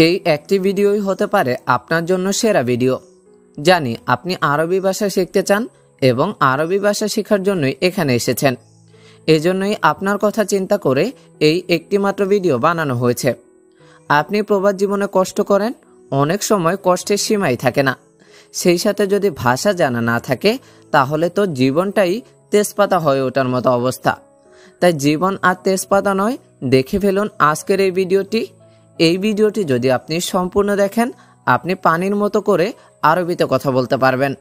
এই একটি ভিডিওই হতে পারে আপনার জন্য সেরা ভিডিও। জানি আপনি আরবি ভাষা শিখতে চান এবং আরবি ভাষা শেখার জন্যই এখানে এসেছেন। এজন্যই আপনার কথা চিন্তা করে এই একটি মাত্র ভিডিও বানানো হয়েছে। আপনি প্রবাস জীবনে কষ্ট করেন, অনেক সময় কষ্টের সীমাই থাকে না। সেই সাথে যদি ভাষা জানা না থাকে তাহলে তো জীবনটাই তেজপাতা হয়ে ওঠার মতো অবস্থা। তাই জীবন আর তেজপাতা নয়, দেখে ফেলুন আজকের এই ভিডিওটি। এই ভিডিওটি যদি আপনি সম্পূর্ণ দেখেন, আপনি পানির মতো করে আরবিতে কথা বলতে পারবেন।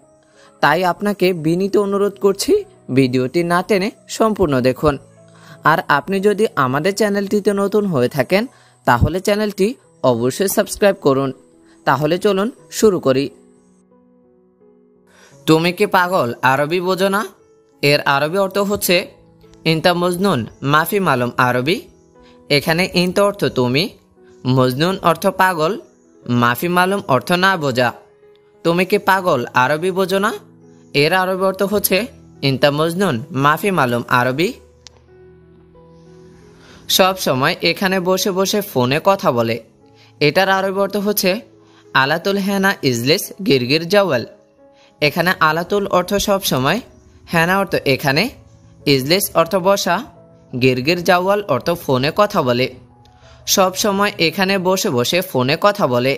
তাই আপনাকে বিনীত অনুরোধ করছি, ভিডিওটি না টেনে সম্পূর্ণ দেখুন। আর আপনি যদি আমাদের চ্যানেলটিতে নতুন হয়ে থাকেন তাহলে চ্যানেলটি অবশ্যই সাবস্ক্রাইব করুন। তাহলে চলুন শুরু করি। তুমি কি পাগল আরবি বোঝো না? এর আরবি অর্থ হচ্ছে ইনতা মজনুন মাফি মালুম আরবি। এখানে ইনতা অর্থ তুমি, মজনুন অর্থ পাগল, মাফি মালুম অর্থ না বোঝা। তুমি কি পাগল আরবি বোঝো না? এর আরবি অর্থ হচ্ছে ইনতা মজনুন মাফি মালুম আরবি। সব সময় এখানে বসে বসে ফোনে কথা বলে। এটার আরবি অর্থ হচ্ছে আলাতুল হেনা ইজলিস গিরগির জাওয়াল। এখানে আলাতুল অর্থ সব সময়, হেনা অর্থ এখানে, ইজলিস অর্থ বসা, গিরগির জাওয়াল অর্থ ফোনে কথা বলে। সব সময় এখানে বসে বসে ফোনে কথা বলে।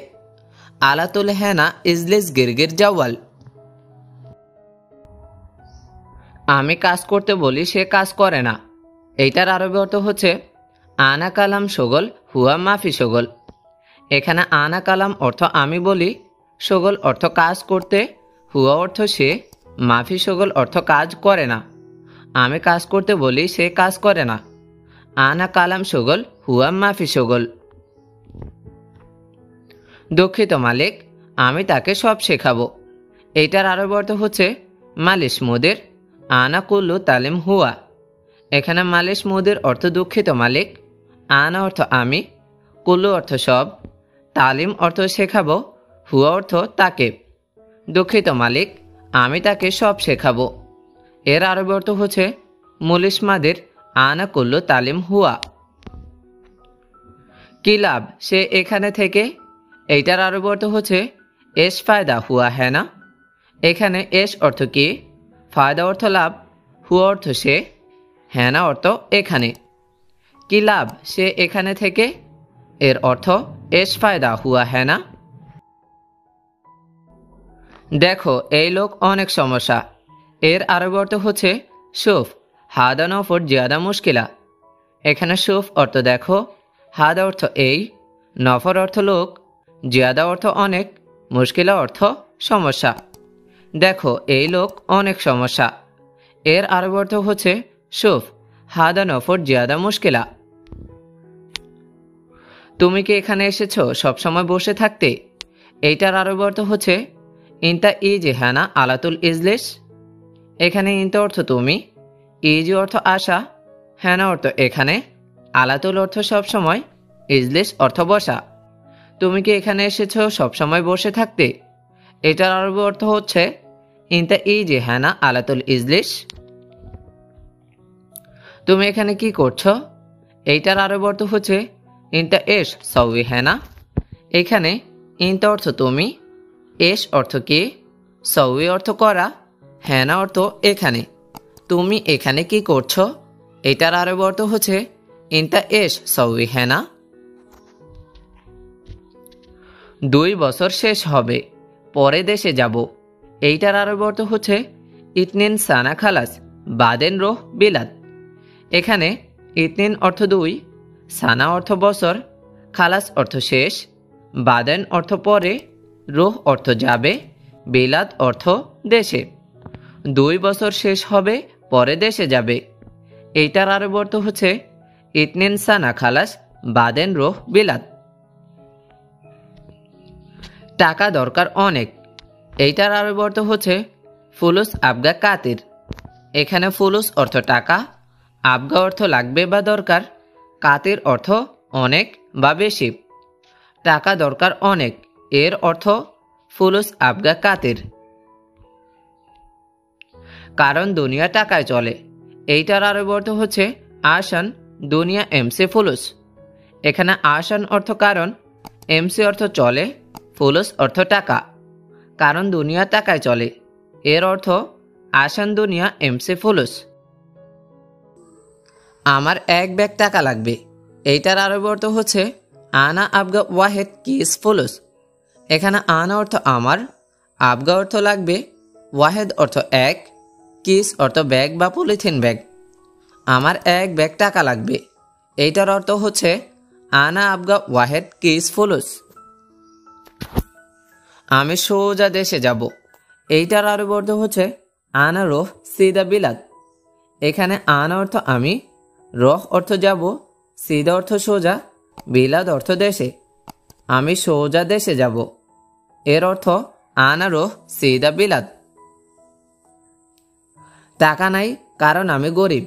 আলাতুল হেনা ইজলিস গিরগির জাওয়াল। আমি কাজ করতে বলি সে কাজ করে না। এইটার আরবি অর্থ হচ্ছে আনা কালাম শগল হুয়া মাফি শগল। এখানে আনা কালাম অর্থ আমি বলি, শগল অর্থ কাজ করতে, হুয়া অর্থ সে, মাফি শগল অর্থ কাজ করে না। আমি কাজ করতে বলি সে কাজ করে না। আনা কালাম শগল হুয়া মাফি শগল। দুঃখিত মালিক, আমি তাকে সব শেখাবো। এইটার আরবি অর্থ হচ্ছে মালিশ মুদির আনা কুল্লু তালিম হুয়া। এখানে মালিশ মুদির অর্থ দুঃখিত মালিক, আনা অর্থ আমি, কুল্লু অর্থ সব, তালিম অর্থ শেখাবো, হুয়া অর্থ তাকে। দুঃখিত মালিক, আমি তাকে সব শেখাবো। এর আরবি অর্থ হচ্ছে মুলিশ মাদির আনা কুল্লু তালিম হুয়া। কি লাভ সে এখানে থেকে? এইটার আরবি অর্থ হচ্ছে এস ফায়দা হুয়া হ্যাঁ না। এখানে এস অর্থ কি, ফায়দা অর্থ লাভ, হুয়া অর্থ সে, হ্যাঁ না অর্থ এখানে। কি লাভ সে এখানে থেকে? এর অর্থ এস ফায়দা হুয়া হ্যাঁ না। দেখো এই লোক অনেক সমস্যা। এর আরবি অর্থ হচ্ছে সুফ হাদা নফর জিয়াদা মুশকিলা। এখানে সুফ অর্থ দেখো, হাদা অর্থ এই, নফর অর্থ লোক, জিয়াদা অর্থ অনেক, মুশকিলা অর্থ সমস্যা। দেখো এই লোক অনেক সমস্যা। এর আরবি অর্থ হচ্ছে সুফ হাদা নফর জিয়াদা মুশকিলা। তুমি কি এখানে এসেছো সবসময় বসে থাকতে? এইটার আরবি অর্থ হচ্ছে ইনতা ইজি হ্যানা আলাতুল ইজলিস। এখানে ইনতা অর্থ তুমি, ইজি অর্থ আশা, হ্যানা অর্থ এখানে, আলাতুল অর্থ সবসময়, ইজলিস অর্থ বসা। তুমি কি এখানে এসেছো সবসময় বসে থাকতে? এটার আরবি অর্থ হচ্ছে ইনতা ইজি হ্যানা আলাতুল ইজলিস। তুমি এখানে কি করছো? এইটার আরবি অর্থ হচ্ছে ইনতা এস সউই হ্যানা। এখানে ইনতা অর্থ তুমি, এস অর্থ কি, সউই অর্থ করা, হ্যানা অর্থ এখানে। তুমি এখানে কি করছো? এটার আরবি অর্থ হচ্ছে ইনতা এস সউই হ্যানা। 2 বছর শেষ হবে, পরে দেশে যাব। এইটার আরবি অর্থ হচ্ছে ইতনিন সানা খালাস বাদেন রোহ বিলাদ। এখানে ইতনিন অর্থ 2, সানা অর্থ বছর, খালাস অর্থ শেষ, বাদেন অর্থ পরে, রোহ অর্থ যাবে, বিলাদ অর্থ দেশে। 2 বছর শেষ হবে, পরে দেশে যাবে। এইটার আরবি অর্থ হচ্ছে ইতনিন সানা খালাস বাদেন রোহ বিলাদ। টাকা দরকার অনেক। এইটার আরবি অর্থ হচ্ছে ফুলুস আবগা কাতির। এখানে ফুলুস অর্থ টাকা, আবগা অর্থ লাগবে বা দরকার, কাতির অর্থ অনেক বা বেশি। টাকা দরকার অনেক, এর অর্থ ফুলুস আবগা কাতির। কারণ দুনিয়া টাকায় চলে। এইটার আরবি অর্থ হচ্ছে আসান দুনিয়া এমসে ফুলুস। এখানে আসান অর্থ কারণ, এমসি অর্থ চলে, ফুলুস অর্থ টাকা। কারণ দুনিয়া টাকায় চলে, এর অর্থ আসান দুনিয়া এমসি ফুলুস। আমার 1 ব্যাগ টাকা লাগবে, এইটার আরবি অর্থ হচ্ছে আনা আবগা ওয়াহেদ কিস ফুলুস। এখানে আনা অর্থ আমার, আবগা অর্থ লাগবে, ওয়াহেদ অর্থ 1, কিস অর্থ ব্যাগ বা পলিথিন ব্যাগ। আমার 1 ব্যাগ টাকা লাগবে, এইটার অর্থ হচ্ছে আনা আবগা ওয়াহেদ কিস ফুলুস। আমি সোজা দেশে যাব, এইটার আরবি অর্থ হচ্ছে আনা রোহ সিদা বিলাদ। এখানে আনা অর্থ আমি, রহ অর্থ যাব, সিদা অর্থ সোজা, বিলাদ অর্থ দেশে। আমি সোজা দেশে যাব, এর অর্থ আনা রোহ সিদা বিলাদ। টাকা নাই কারণ আমি গরিব,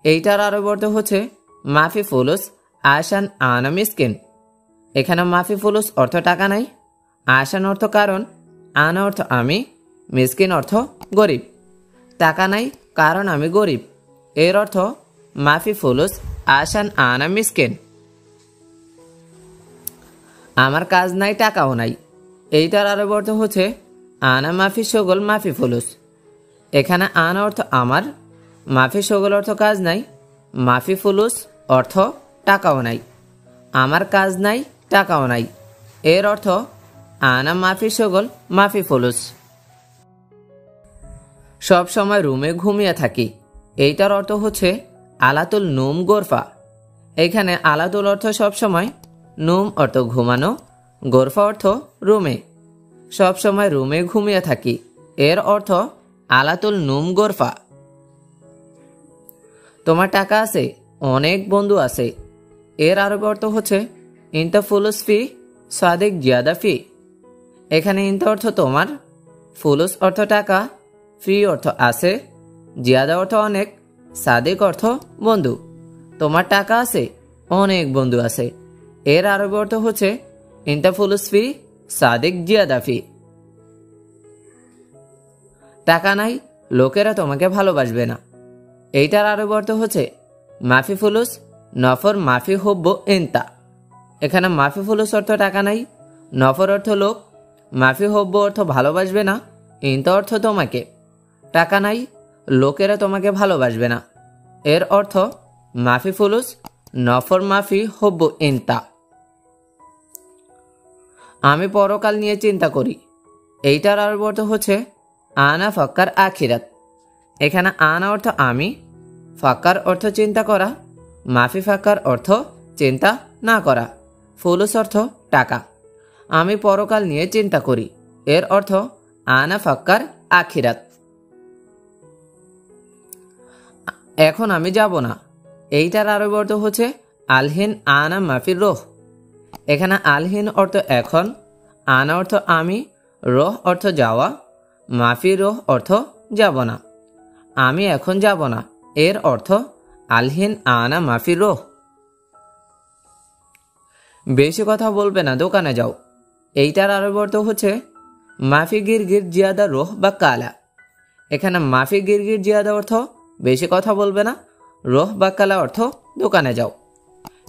এইটার আরবি অর্থ হচ্ছে মাফি ফুলুস আসান আনা মিসকিন। এখানে মাফি ফুলুস অর্থ টাকা নাই, আসান অর্থ কারণ, আনা অর্থ আমি, মিসকিন অর্থ গরিব। টাকা নাই কারণ আমি গরিব, এর অর্থ মাফি ফুলুস আসান আনা মিসকিন। আমার কাজ নাই টাকাও নাই, এইটার আরবি অর্থ হচ্ছে আনা মাফি শগল মাফি ফুলুস। এখানে আনা অর্থ আমার, মাফি শগল অর্থ কাজ নাই, মাফি ফুলুস অর্থ টাকাও নাই। আমার কাজ নাই টাকাও নাই, এর অর্থ আনা মাফি শগল মাফি ফুলুস। সব সময় রুমে ঘুমিয়ে থাকি, এইটার অর্থ হচ্ছে আলাতুল নুম গোরফা। এখানে আলাতুল অর্থ সবসময়, নুম অর্থ ঘুমানো, গোরফা অর্থ রুমে। সব সময় রুমে ঘুমিয়ে থাকি, এর অর্থ আলাতুল নুম গোরফা। তোমার টাকা আছে, অনেক বন্ধু আছে, এর আরবি অর্থ হচ্ছে ইনতা ফুলুস ফি সাদিক জিয়াদা ফি। এখানে ইনতা অর্থ তোমার, ফুলুস অর্থ টাকা, ফি অর্থ আছে, জিয়াদা অর্থ অনেক, সাদিক অর্থ বন্ধু। তোমার টাকা আছে, অনেক বন্ধু আছে, এর আরবি অর্থ হচ্ছে ইনতা ফুলুস ফি সাদিক জিয়াদা ফি। টাকা নাই, লোকেরা তোমাকে ভালোবাসবে না, এইটার আরবি অর্থ হচ্ছে মাফি ফুলুস নফর মাফি হব্ব ইনতা। এখানে মাফি ফুলুস অর্থ টাকা নাই, নফর অর্থ লোক, মাফি হব্ব অর্থ ভালোবাসবে না, ইনতা অর্থ তোমাকে। টাকা নাই, লোকেরা তোমাকে ভালোবাসবে না, এর অর্থ মাফি ফুলুস নফর মাফি হব্ব ইনতা। আমি পরকাল নিয়ে চিন্তা করি, এইটার আরবি অর্থ হচ্ছে আনা ফাক্কার আখিরাত। এখানে আনা অর্থ আমি, ফাক্কার অর্থ চিন্তা করা, মাফি ফাক্কার অর্থ চিন্তা না করা, ফুলুস অর্থ টাকা। আমি পরকাল নিয়ে চিন্তা করি, এর অর্থ আনা ফাক্কার আখিরাত। এখন আমি যাব না, এইটার আরবি অর্থ হচ্ছে আলহিন আনা মাফির রোহ। এখানে আলহিন অর্থ এখন, আনা অর্থ আমি, রোহ অর্থ যাওয়া, মাফি রোহ অর্থ যাব না। আমি এখন যাব না, এর অর্থ আলহিন আনা মাফি রোহ। বেশি কথা বলবে না, দোকানে যাও, এইটার আরবি অর্থ হচ্ছে মাফি গিরগির জিয়াদা রোহ বা কালা। এখানে মাফি গিরগির জিয়াদা অর্থ বেশি কথা বলবে না, রোহ বা কালা অর্থ দোকানে যাও।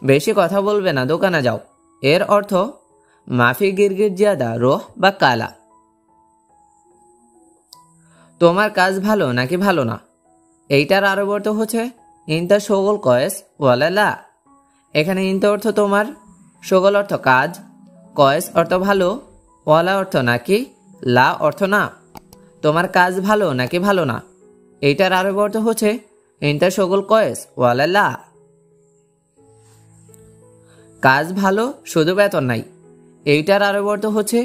বেশি কথা বলবে না, দোকানে যাও, এর অর্থ মাফি গিরগির জিয়াদা রোহ বা কালা। তোমার কাজ ভালো নাকি ভালো না, এইটার আরবি অর্থ হচ্ছে ইনতা শগল কয়েস ওয়ালা লা। এখানে ইনতা অর্থ তোমার, শগল অর্থ কাজ, কয়েস অর্থ ভালো, ওয়ালা অর্থ নাকি, লা অর্থ না। তোমার কাজ ভালো নাকি ভালো না, এইটার আরবি অর্থ হচ্ছে ইনতা শগল কয়েস ওয়ালা লা। কাজ ভালো শুধু বেতন নাই, এইটার আরবি অর্থ হচ্ছে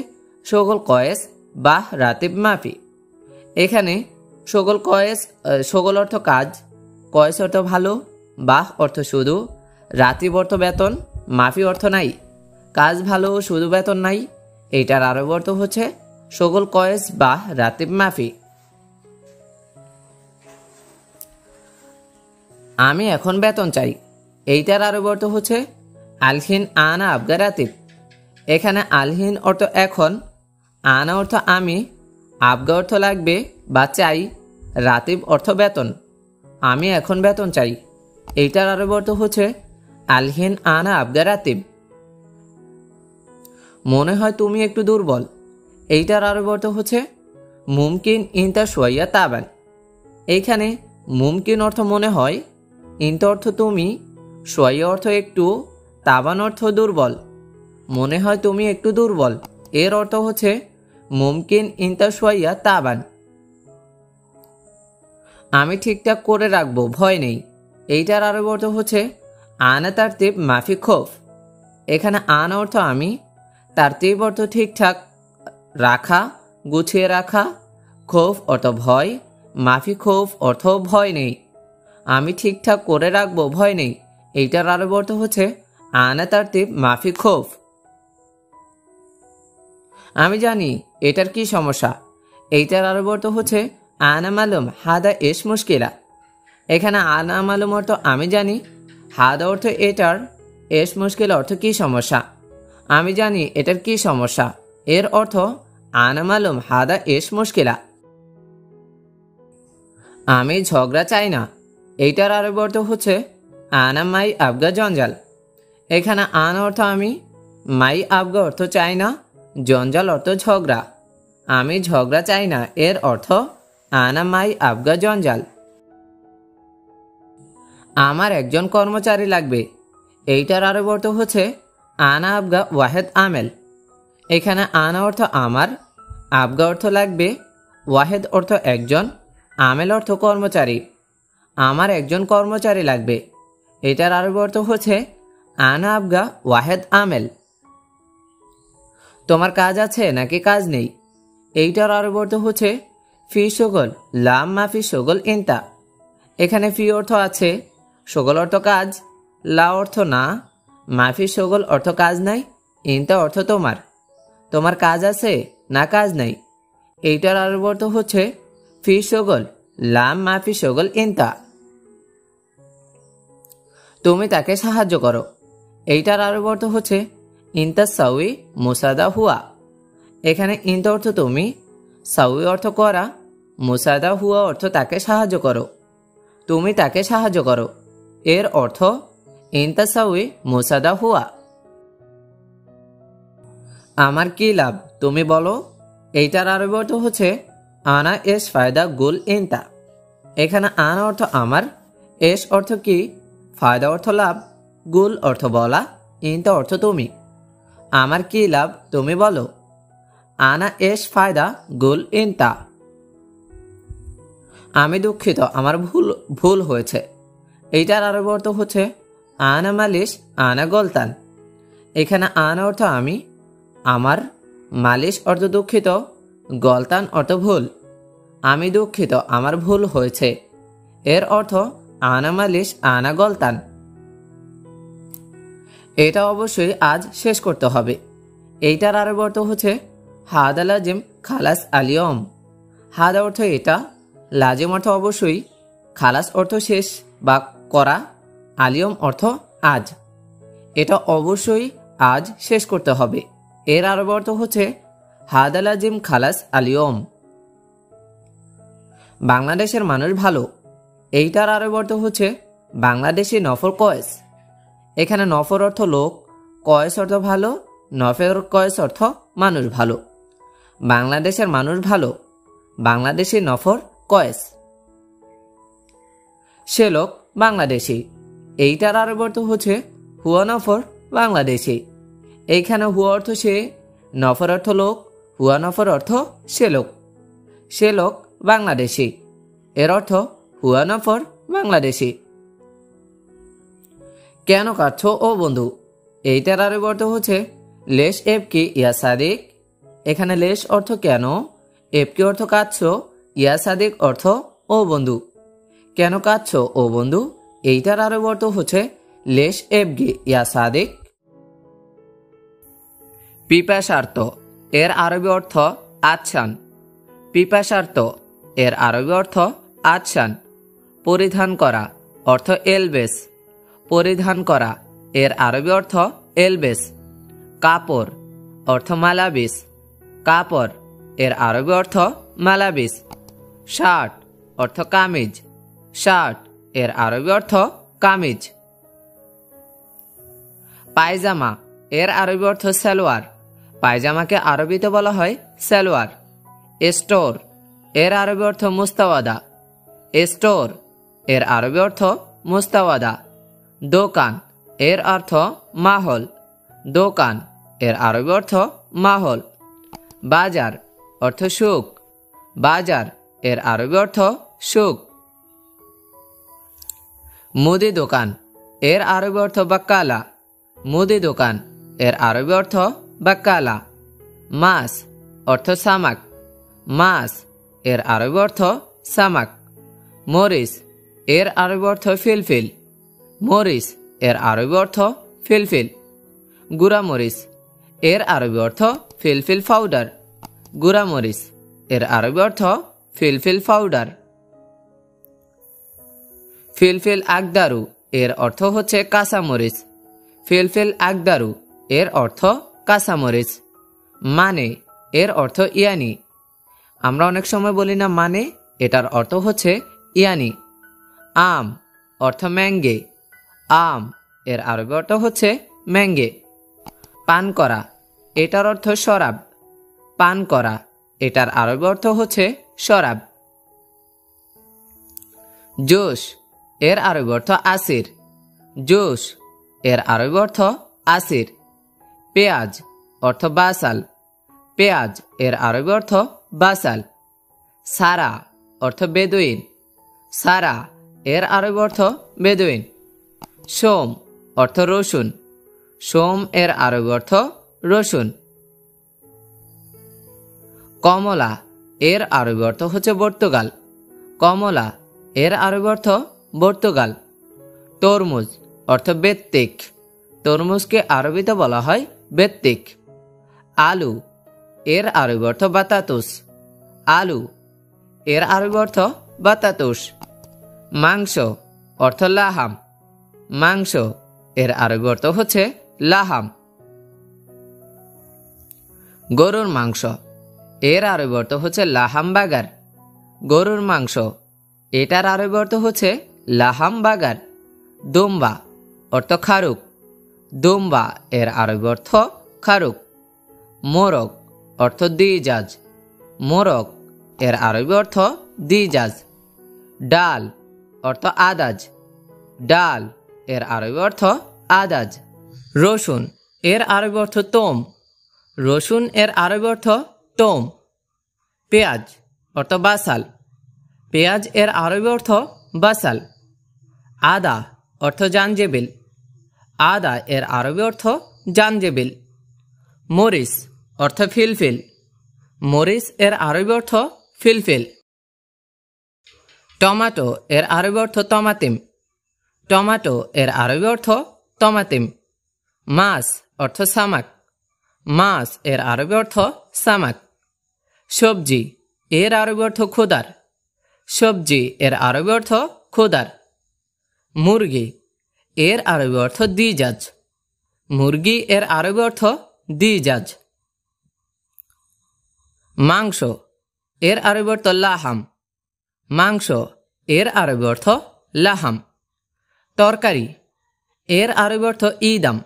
শগল কয়েস বাহ রাতিব মাফি। এখানে শগল কয়েস, শগল অর্থ কাজ, কয়েস অর্থ ভালো, বাহ অর্থ শুধু, রাতিব অর্থ বেতন, মাফি অর্থ নাই। কাজ ভালো শুধু বেতন নাই, এইটার আরবি অর্থ হচ্ছে শগল কয়েস বাহ রাতিব মাফি। আমি এখন বেতন চাই, এইটার আরবি অর্থ হচ্ছে আলহিন আনা আবগা রাতিব। এখানে আলহিন অর্থ এখন, আনা অর্থ আমি, আবগা অর্থ লাগবে বা চাই, রাতিব অর্থ বেতন। আমি এখন বেতন চাই, এইটার আরবি অর্থ হচ্ছে আলহিন আনা আবগা রাতিব। মনে হয় তুমি একটু দুর্বল। এইটার আরবি অর্থ হচ্ছে মুমকিন ইনতা শোয়াইয়া তাবান। এইখানে মুমকিন অর্থ মনে হয়, ইনতা অর্থ তুমি, শোয়াইয়া অর্থ একটু, তাবান অর্থ দুর্বল। মনে হয় তুমি একটু দুর্বল, এর অর্থ হচ্ছে মুমকিন ইনতা শোয়াইয়া তাবান। আমি ঠিকঠাক করে রাখবো, ভয় নেই। এইটার আরবি অর্থ হচ্ছে আনা তারতিব মাফি খৌফ। এখানে আনা অর্থ আমি, তারতিব অর্থ ঠিকঠাক রাখা, গুছিয়ে রাখা, খৌফ অর্থ ভয়, মাফি খৌফ অর্থ ভয় নেই। আমি ঠিকঠাক করে রাখবো, ভয় নেই। এইটার আরবি অর্থ হচ্ছে আনা তারতিব মাফি খৌফ। আমি জানি এটার কি সমস্যা। এইটার আরবি অর্থ হচ্ছে আনা মালুম হাদা এস মুশকিলা। এখানে আনা মালুম অর্থ আমি জানি, হাদা অর্থ এটার, এস মুশকিল অর্থ কি সমস্যা। আমি জানি এটার কি সমস্যা, এর অর্থ আনা মালুম হাদা এস মুশকিলা। আমি ঝগড়া চাই না। এইটার আরবি অর্থ হচ্ছে আনা মাই আবগা জঞ্জাল। এখানে আনা অর্থ আমি, মাই আবগা অর্থ চাই না, জঞ্জাল অর্থ ঝগড়া। আমি ঝগড়া চাই না, এর অর্থ আনা মাই আবগা জঞ্জাল। আমার একজন কর্মচারী লাগবে। এইটার আরবি অর্থ হচ্ছে আনা আবগা ওয়াহেদ আমেল। এখানে আনা অর্থ আমার, আবগা অর্থ লাগবে, ওয়াহেদ অর্থ একজন, আমেল অর্থ কর্মচারী। আমার একজন কর্মচারী লাগবে। এটার আরবি অর্থ হচ্ছে আনা আবগা ওয়াহেদ আমেল। তোমার কাজ আছে নাকি কাজ নেই। এইটার আরবি অর্থ হচ্ছে ফি শগল লাম মাফি শগল ইনতা। এখানে ফি অর্থ আছে, শগল অর্থ কাজ, লা অর্থ না, মাফি শগল অর্থ কাজ নাই, ইনতা অর্থ তোমার। তোমার কাজ আছে না কাজ নাই। এইটার আরবি অর্থ হচ্ছে ফি শগল লাম মাফি শগল ইনতা। তুমি তাকে সাহায্য করো। এইটার আরবি অর্থ হচ্ছে ইনতা সাউই মুসাদা হুয়া। এখানে ইনতা অর্থ তুমি, সাউই অর্থ করা, মুসাদা হুয়া অর্থ তাকে সাহায্য করো। তুমি তাকে সাহায্য করো, এর অর্থ ইনতা সাউই মুসাদা হুয়া। আমার কি লাভ তুমি বলো। এইটার আরবি অর্থ হচ্ছে আনা এস ফায়দা গুল ইনতা। এখানে আনা অর্থ আমার, এস অর্থ কি, ফায়দা অর্থ লাভ, গুল অর্থ বলা, ইনতা অর্থ তুমি। আমার কি লাভ তুমি বলো। আনা এস ফায়দা গুল ইনতা। আমি দুঃখিত, আমার ভুল হয়েছে। এইটার আরবি অর্থ হচ্ছে আনা মালিশ আনা গলতান। এখানে আনা অর্থ আমি, আমার, মালিশ অর্থ দুঃখিত, গলতান অর্থ ভুল। আমি দুঃখিত, আমার ভুল হয়েছে, এর অর্থ আনা মালিশ আনা গলতান। এটা অবশ্যই আজ শেষ করতে হবে। এইটার আরবি অর্থ হচ্ছে হাদা লাজিম খালাস আলিয়ম। হাদা অর্থ এটা, লাজিম অর্থ অবশ্যই, খালাস অর্থ শেষ বা করা, আলিয়ম অর্থ আজ। এটা অবশ্যই আজ শেষ করতে হবে। এর আরবি অর্থ হচ্ছে হাদা লাজিম খালাস আলিয়ম। বাংলাদেশের মানুষ ভালো। এইটার আরবি অর্থ হচ্ছে বাংলাদেশি নফর কয়েস। এখানে নফর অর্থ লোক, কয়েস অর্থ ভালো, নফর কয়েস অর্থ মানুষ ভালো। বাংলাদেশের মানুষ ভালো, বাংলাদেশি নফর কয়েস। সে লোক বাংলাদেশি। এইটার আরবি অর্থ হচ্ছে হুয়া নফর বাংলাদেশি। এইখানে হুয়া অর্থ সে, নফর অর্থ লোক, হুয়া নফর অর্থ সে লোক। সে লোক বাংলাদেশি, এর অর্থ হুয়া নফর বাংলাদেশি। কেন কাঁদছো ও বন্ধু। এইটার আরবি অর্থ হচ্ছে লেশ এবকি ইয়া সাদিক। এখানে লেশ অর্থ কেন, এবকি অর্থ কাঁদছো, ইয়া সাদিক অর্থ ও বন্ধু। কেন কাঁদছো ও বন্ধু। এইটার আরবি অর্থ হচ্ছে লেশ এবকি ইয়া সাদিক। পিপাসার্থ, এর আরবি অর্থ আচ্ছান। পিপাসার্থ, এর আরবি অর্থ আচ্ছান। পরিধান করা অর্থ এলবেস। পরিধান করা, এর আরবি অর্থ এলবেস। কাপড় অর্থ মালাবিস। কাপড়, এর আরবি অর্থ মালাবিস। শার্ট অর্থ কামিজ। শার্ট, এর আরবি অর্থ কামিজ। পায়জামা, এর আরবি অর্থ সালোয়ার। পায়জামাকে আরবিতে বলা হয় সালোয়ার। স্টোর এর আরবি অর্থ মুস্তাওয়াদা। স্টোর এর আরবি অর্থ মুস্তাওয়াদা। দোকান এর অর্থ মাহল। দোকান এর আরবি অর্থ মাহল। বাজার অর্থ সুক। বাজার এর আরবি অর্থ সুক। মুদি দোকান এর আরবি অর্থ বাক্কালা। মুদি দোকান এর আরবি অর্থ বাক্কালা। মাছ অর্থ সামাক। মাছ এর আরবি অর্থ সামাক। মরিচ এর আরবি অর্থ ফিলফিল। মরিচ এর আরবি অর্থ ফিলফিল। গুঁড়া মরিচ এর আরবি অর্থ ফিলফিল পাউডার। গুঁড়া মরিচ এর আরবি অর্থ ফিলফিল পাউডার। ফিলফিল আকদারু এর অর্থ হচ্ছে কাঁচামরিচ। ফিলফিল আকদারু এর অর্থ কাঁচামরিচ। মানে এর অর্থ ইয়ানি। আমরা অনেক সময় বলি না মানে, এটার অর্থ হচ্ছে ইয়ানি। আম অর্থ ম্যাঙ্গে। আম এর আরবি অর্থ হচ্ছে ম্যাঙ্গে। পান করা এটার অর্থ শরাব। পান করা এটার আরবি অর্থ হচ্ছে শরাব। জুস এর আরবি অর্থ আসির। জুস এর আরবি অর্থ আসির। পেঁয়াজ অর্থ বাসাল। পেঁয়াজ এর আরবি অর্থ বাসাল। সারা অর্থ বেদুইন। সারা এর আরবি অর্থ বেদুইন। সোম অর্থ রসুন। সোম এর আরবি অর্থ রসুন। কমলা এর আরবি অর্থ হচ্ছে পর্তুগাল। কমলা এর আরবি অর্থ পর্তুগাল। তরমুজ অর্থ বেত্তিক। তরমুজকে আরবিতে বলা হয় বেত্তিক। আলু এর আরবি অর্থ বাতাতুস। আলু এর আরবি অর্থ বাতাতুস। মাংস অর্থ লাহাম। মাংস এর আরবি অর্থ হচ্ছে লাহাম। গরুর মাংস এর আরবি অর্থ হচ্ছে লাহাম বাগার। গরুর মাংস এটার আরবি অর্থ হচ্ছে লাহাম বাগার। দুম্বা অর্থ খারুক। দুম্বা এর আরবি অর্থ খারুক। মোরগ অর্থ দিজাজ। মোরগ এর আরবি অর্থ দিজাজ। ডাল অর্থ আদাজ। ডাল এর আরবি অর্থ আদাজ। রসুন এর আরবি অর্থ তোম। রসুন এর আরবি অর্থ তোম। পেঁয়াজ অর্থ বাসাল। পেঁয়াজ এর আরবি অর্থ বাসাল। আদা অর্থ জাঞ্জেবিল। আদা এর আরবি অর্থ জাঞ্জেবিল। মরিচ অর্থ ফিলফিল। মরিচ এর আরবি অর্থ ফিলফিল। টমাটো এর আরবি অর্থ তমাতিম। টমাটো এর আরবি অর্থ তমাতিম। মাছ অর্থ সামাক। মাছ এর আরবি অর্থ সামাক। সবজি এর আরবি অর্থ খুদার। সবজি এর আরবি অর্থ খুদার। মুরগি এর আরবি অর্থ দিজাজ। মুরগি এর আরবি অর্থ দিজাজ। মাংস এর আরবি অর্থ লাহাম। মাংস এর আরবি অর্থ লাহাম। তরকারি এর আরবি অর্থ ইদাম।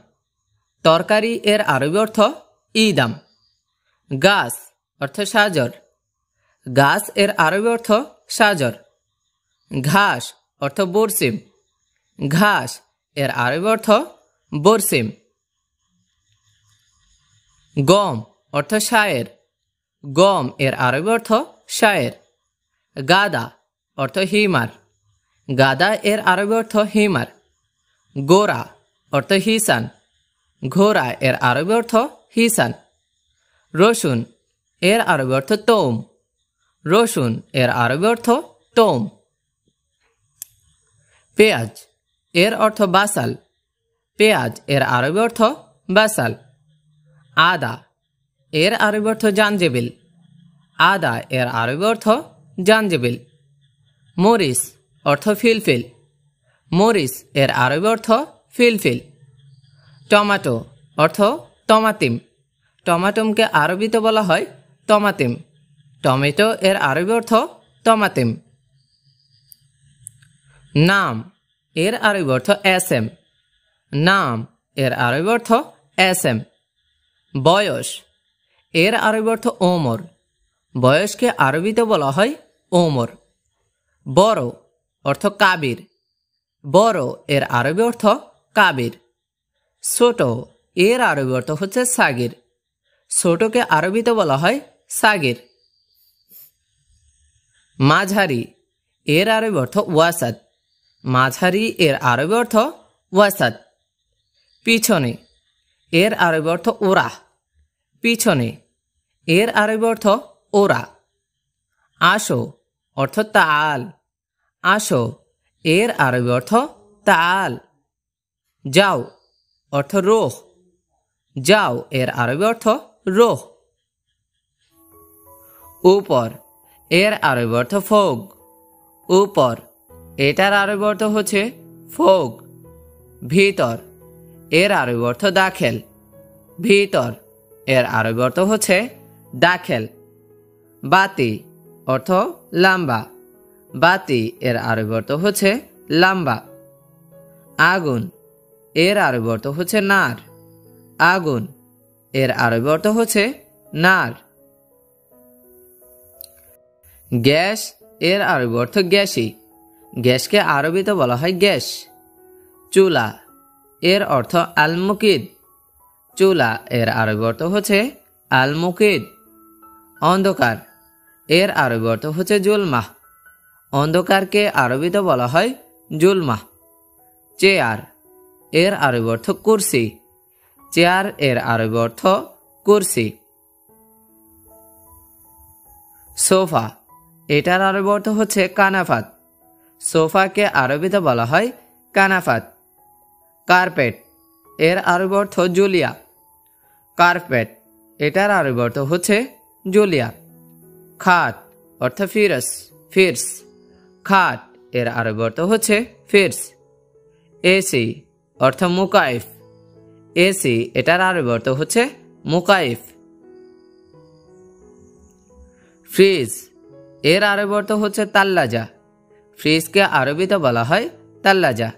তরকারি এর আরবি অর্থ ইদাম। গাছ অর্থ সাজর। গাছ এর আরবি অর্থ সাজর। ঘাস অর্থ বরসিম। ঘাস এর আরবি অর্থ বরসিম। গম অর্থ শায়ের। গম এর আরবি অর্থ শায়ের। গাদা অর্থ হিমার। গাদা এর আরবি অর্থ হিমার। গোরা অর্থ হিসান। ঘোড়া এর আরবি অর্থ হিসান। রসুন এর আরবি অর্থ তোম। রসুন এর আরবি অর্থ তোম। পেঁয়াজ এর অর্থ বাসাল। পেঁয়াজ এর আরবি অর্থ বাসাল। আদা এর আরবি অর্থ জাঞ্জেবিল। আদা এর আরবি অর্থ জাঞ্জেবিল। মরিচ অর্থ ফিলফিল। মরিচ এর আরবি অর্থ ফিলফিল। টমাটো অর্থ তমাতিম। টমাটোমকে আরবিতে বলা হয় তমাতিম। টমেটো এর আরবি অর্থ তমাতিম। নাম এর আরবি অর্থ এসএম। নাম এর আরবি অর্থ এসএম। বয়স এর আরবি অর্থ ওমর। বয়সকে আরবিতে বলা হয় ওমর। বড় অর্থ কাবির। বড় এর আরবি অর্থ কাবির। ছোট এর আরবি অর্থ হচ্ছে সাগির। ছোটকে আরবিতে বলা হয় সাগির। মাঝারি এর আরবি অর্থ ওয়াসাত। মাঝারি এর আরবি অর্থ ওয়াসাত। পিছনে এর আরবি অর্থ ওরা। পিছনে এর আরবি অর্থ ওরা। আসো অর্থ তাল। আসো এর আরবি অর্থ তাল। যাও অর্থ রোহ। যাও এর আরবি অর্থ রোহ। উপর এর আরবি অর্থ ফোগ। উপর এটার আরবি অর্থ হচ্ছে ফোগ। ভিতর এর আরবি অর্থ দাখেল। ভিতর এর আরবি অর্থ হচ্ছে দাখেল। বাতি অর্থ লম্বা। বাতি এর আরবি অর্থ হচ্ছে লম্বা। আগুন এর আরবি অর্থ হচ্ছে নার। আগুন এর আরবি অর্থ হচ্ছে নার। গ্যাস এর আরবি অর্থ গ্যাসি। গ্যাসকে আরবিতে বলা হয় গ্যাস। চুলা এর অর্থ আল মুকিদ। চুলা এর আরবি অর্থ হচ্ছে আল মুকিদ। অন্ধকার এর আরবি অর্থ হচ্ছে জুলমাহ। অন্ধকারকে আরবিতে বলা হয় জুলমাহ। চেয়ার এর আরবি অর্থ কুরসি। চেয়ার এর আরবি অর্থ কুরসি। সোফা এটার আরবি অর্থ হচ্ছে কানাফাত। সোফাকে আরবিতে বলা হয় কানাফাত। কার্পেট এর আরবি অর্থ জুলিয়া। কার্পেট এটার আরবি অর্থ হচ্ছে জুলিয়া। খাট অর্থ ফিরস ফিরস। খাট এর আরবি অর্থ হচ্ছে ফিরস। এসি অর্থ মুকাইফ। এসি এটার আরবি অর্থ হচ্ছে মুকাইফ। ফ্রিজ এর আরবি অর্থ হচ্ছে তাল্লাজা। ফ্রিজকে আরবিতে বলা হয় তাল্লাজা।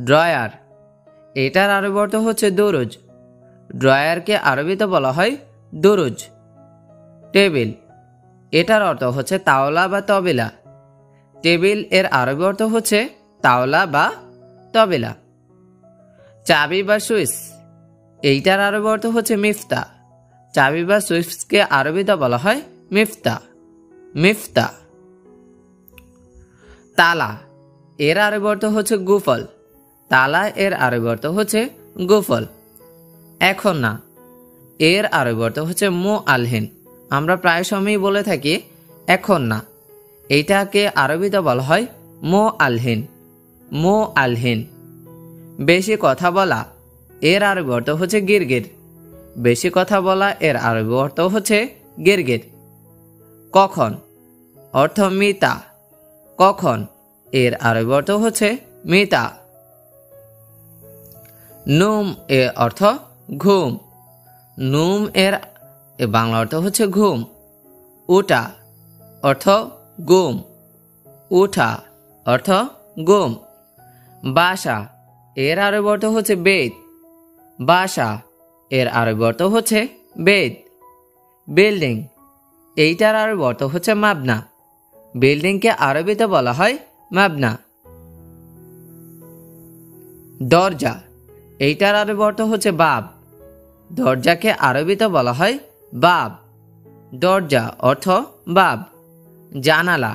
ড্রয়ার এটার আরবি অর্থ হচ্ছে দরুজ। ড্রয়ারকে আরবিতে বলা হয় দরুজ। টেবিল এটার অর্থ হচ্ছে তাওলা বা তবিলা। টেবিল এর আরবি অর্থ হচ্ছে তাওলা বা তবিলা। চাবি বা সুইচ এইটার আরবি অর্থ হচ্ছে মিফতা। চাবি বা সুইচকে আরবিতে বলা হয় মিফতা। মিফতা। তালা এর আরবি অর্থ হচ্ছে গুফল। তালা এর আরবি অর্থ হচ্ছে গুফল। এখন না এর আরবি অর্থ হচ্ছে মু আলহিন। আমরা প্রায় সময়ই বলে থাকি এখন না। এইটাকে আরবিতে বলা হয় মু আলহিন। মু আলহিন। বেশি কথা বলা এর আরবি অর্থ হচ্ছে গিরগির। বেশি কথা বলা এর আরবি অর্থ হচ্ছে গিরগির। কখন অর্থ মিতা। কখন এর আরবি অর্থ হচ্ছে মিতা। নুম এর অর্থ ঘুম। নুম এর বাংলা অর্থ হচ্ছে ঘুম। উঠা অর্থ গুম। উঠা অর্থ গুম। বাসা এর আরবি অর্থ হচ্ছে বেদ। বাসা এর আরবি অর্থ হচ্ছে বেদ। বিল্ডিং এইটার আরবি অর্থ হচ্ছে মাবনা। বিল্ডিংকে আরবিতে বলা হয় মাবনা। দরজা এইটার আরবি অর্থ হচ্ছে বাব। দরজাকে আরবিতে বলা হয় বাব। দরজা অর্থ বাব। জানালা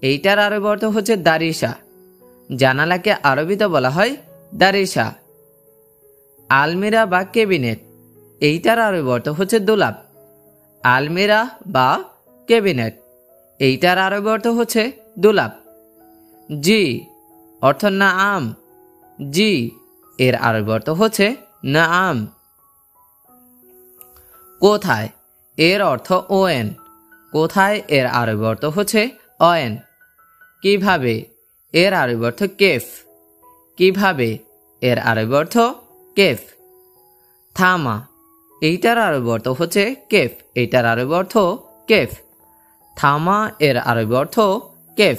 এইটার আরবি অর্থ হচ্ছে দারিসা। জানালাকে আরবিতে বলা হয় দারিসা। আলমিরা বা ক্যাবিনেট এইটার আরবি অর্থ হচ্ছে দোলাপ। আলমিরা বা ক্যাবিনেট এইটার আরবি অর্থ হচ্ছে দোলাপ। জি অর্থ না আম। জি এর আরবি অর্থ হচ্ছে না আম। কোথায় এর অর্থ ওয়েন। কোথায় এর আরবি অর্থ হচ্ছে অয়েন। কিভাবে এর আরবি অর্থ কেফ। কিভাবে এর আরবি অর্থ কেফ। থামা এইটার আরবি অর্থ হচ্ছে কেফ। এইটার আরবি অর্থ কেফ। থামা এর আরবি অর্থ কেফ।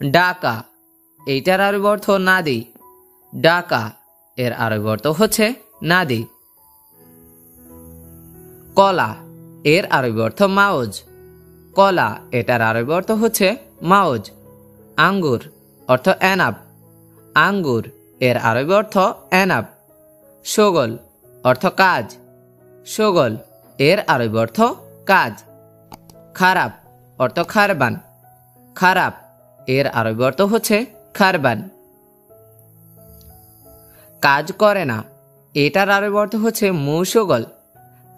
ডাকা এইটার আরবি অর্থ নাদি। ডাকা এর আরবি অর্থ হচ্ছে নাদি। কলা এর আরবি অর্থ মাউজ। কলা এটার আরবি অর্থ হচ্ছে মাউজ। আঙ্গুর অর্থ এনাব। আঙ্গুর এর আরবি অর্থ এনাব। শগল অর্থ কাজ। শগল এর আরবি অর্থ কাজ। খারাপ অর্থ খারবান। খারাপ এর আরবি অর্থ হচ্ছে খারবান। কাজ করে না এটার আরবি অর্থ হচ্ছে মুশগল।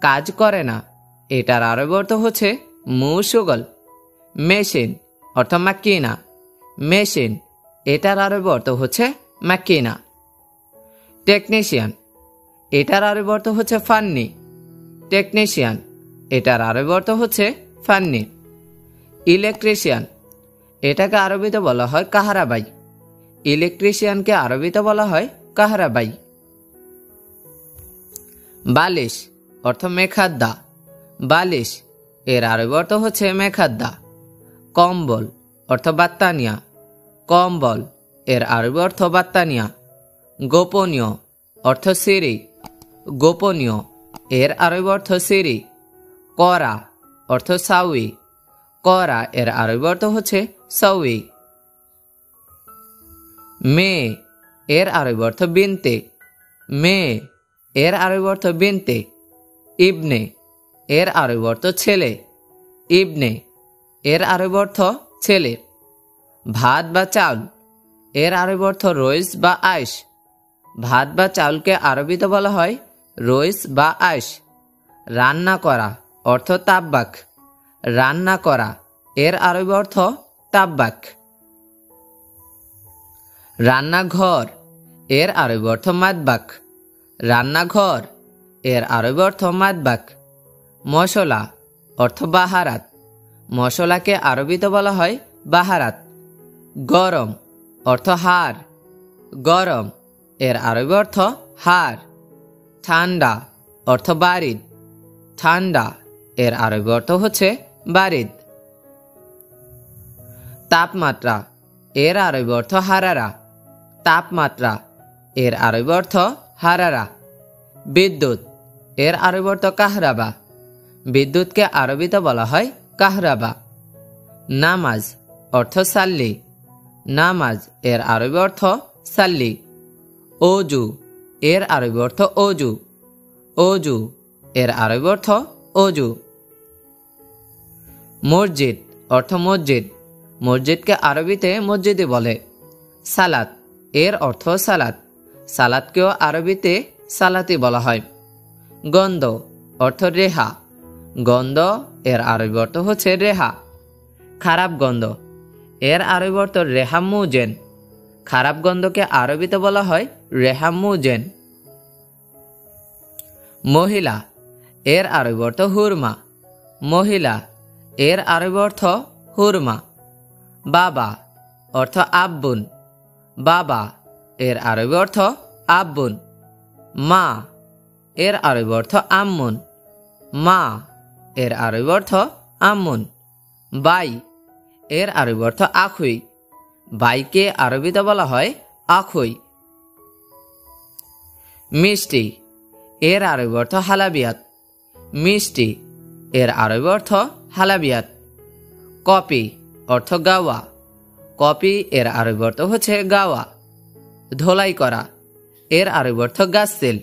কাজ করে না এটার আরবি অর্থ হচ্ছে মুশগল। মেশিন অর্থ মাকিনা। মেশিন এটার আরবি অর্থ হচ্ছে মাকিনা। টেকনিশিয়ান এটার আরবি অর্থ হচ্ছে ফান্নি। টেকনিশিয়ান এটার আরবি অর্থ হচ্ছে ফান্নি। ইলেকট্রিশিয়ান এটাকে আরবিতে বলা হয় কাহারাবাই। ইলেকট্রিশিয়ানকে আরবিতে বলা হয় কাহারাবাই। বালিশ অর্থ মেখাদ্দা। বালিশ এর আরবি অর্থ হচ্ছে মেখাদ্দা। কম্বল অর্থ বাত্তানিয়া। কম্বল এর আরবি অর্থ বাত্তানিয়া। গোপনীয় অর্থ সিরি। গোপনীয় এর আরবি অর্থ সিরি। করা অর্থ সাউই। করা এর আরবি অর্থ হচ্ছে সাউই। মেয়ে এর আরবি অর্থ বিনতে। মেয়ে এর আরবি অর্থ বিনতে। ইবনে এর আরবি অর্থ ছেলে। ইবনে এর আরবি অর্থ ছেলে। ভাত বা চাউল এর আরবি অর্থ রইস বা আইশ। ভাত বা চাউলকে আরবিতে বলা হয় রইস বা আইশ। রান্না করা অর্থ তাব্বাক। রান্না করা এর আরবি অর্থ তাব্বাক। রান্নাঘর এর আরবি অর্থ মাতবাক। রান্নাঘর এর আরবি অর্থ মাতবাক। মশলা অর্থ বাহারাত। মশলাকে আরবিতে বলা হয় বাহারাত। গরম অর্থ হার। গরম এর আরবি অর্থ হার। ঠান্ডা অর্থ বারিদ। ঠান্ডা এর আরবি অর্থ হচ্ছে বারিদ। তাপমাত্রা এর আরবি অর্থ হারারা। তাপমাত্রা এর আরবি অর্থ হারারা। বিদ্যুৎ এর আরবি অর্থ কাহরাবা। বিদ্যুৎকে আরবিতে বলা হয় কাহরাবা। নামাজ অর্থ সাল্লি। নামাজ এর আরবি অর্থ সাল্লি। অজু এর আরবি অর্থ অজু। অজু এর আরবি অর্থ অজু। মসজিদ অর্থ মসজিদ। মসজিদকে আরবিতে মসজিদই বলে। সালাত এর অর্থ সালাত। সালাতকেও আরবিতে সালাতি বলা হয়। গন্ধ অর্থ রেহা। গন্ধ এর আরবি অর্থ হচ্ছে রেহা। খারাপ গন্ধ এর আরবি অর্থ রেহামুজেন। খারাপ গন্ধকে আরবিতে বলা হয় রেহামুজেন। মহিলা এর আরবি অর্থ হুরমা। মহিলা এর আরবি অর্থ হুরমা। বাবা অর্থ আব্বুন। বাবা এর আরবি অর্থ আব্বুন। মা এর আরবি অর্থ আম্মুন। মা এর আরবি অর্থ আম্মুন। বাই এর আরবি অর্থ আখুই। বাইকে আরবিতে বলা হয় আখুই। মিষ্টি এর আরবি অর্থ হালাবিয়াত। মিষ্টি এর আরবি অর্থ হালাবিয়াত। কপি অর্থ গাওয়া। কপি এর আরবি অর্থ হচ্ছে গাওয়া। ধোলাই করা এর আরবি অর্থ গাসেল।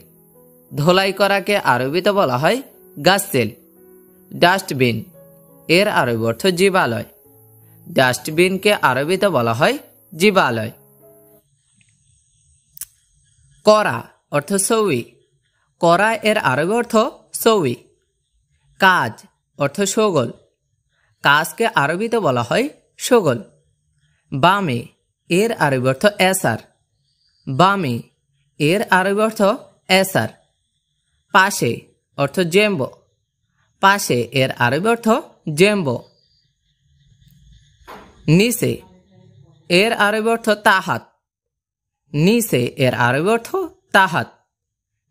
ধোলাই করাকে আরবিতে বলা হয় গাসেল। ডাস্টবিন এর আরবি অর্থ জীবালয়। ডাস্টবিনকে আরবিতে বলা হয় জীবালয়। করা অর্থ সৌই। করা এর আরবি অর্থ সৌই। কাজ অর্থ শগল। কাজকে আরবিতে বলা হয় শগল। বামে এর আরবি অর্থ এসার। বামে এর আরবি অর্থ এসার। পাশে অর্থ জেম্বো। পাশে এর আরবি অর্থ জেম্বো। নিচে এর আরবি অর্থ তাহাত। নিচে এর আরবি অর্থ তাহাত।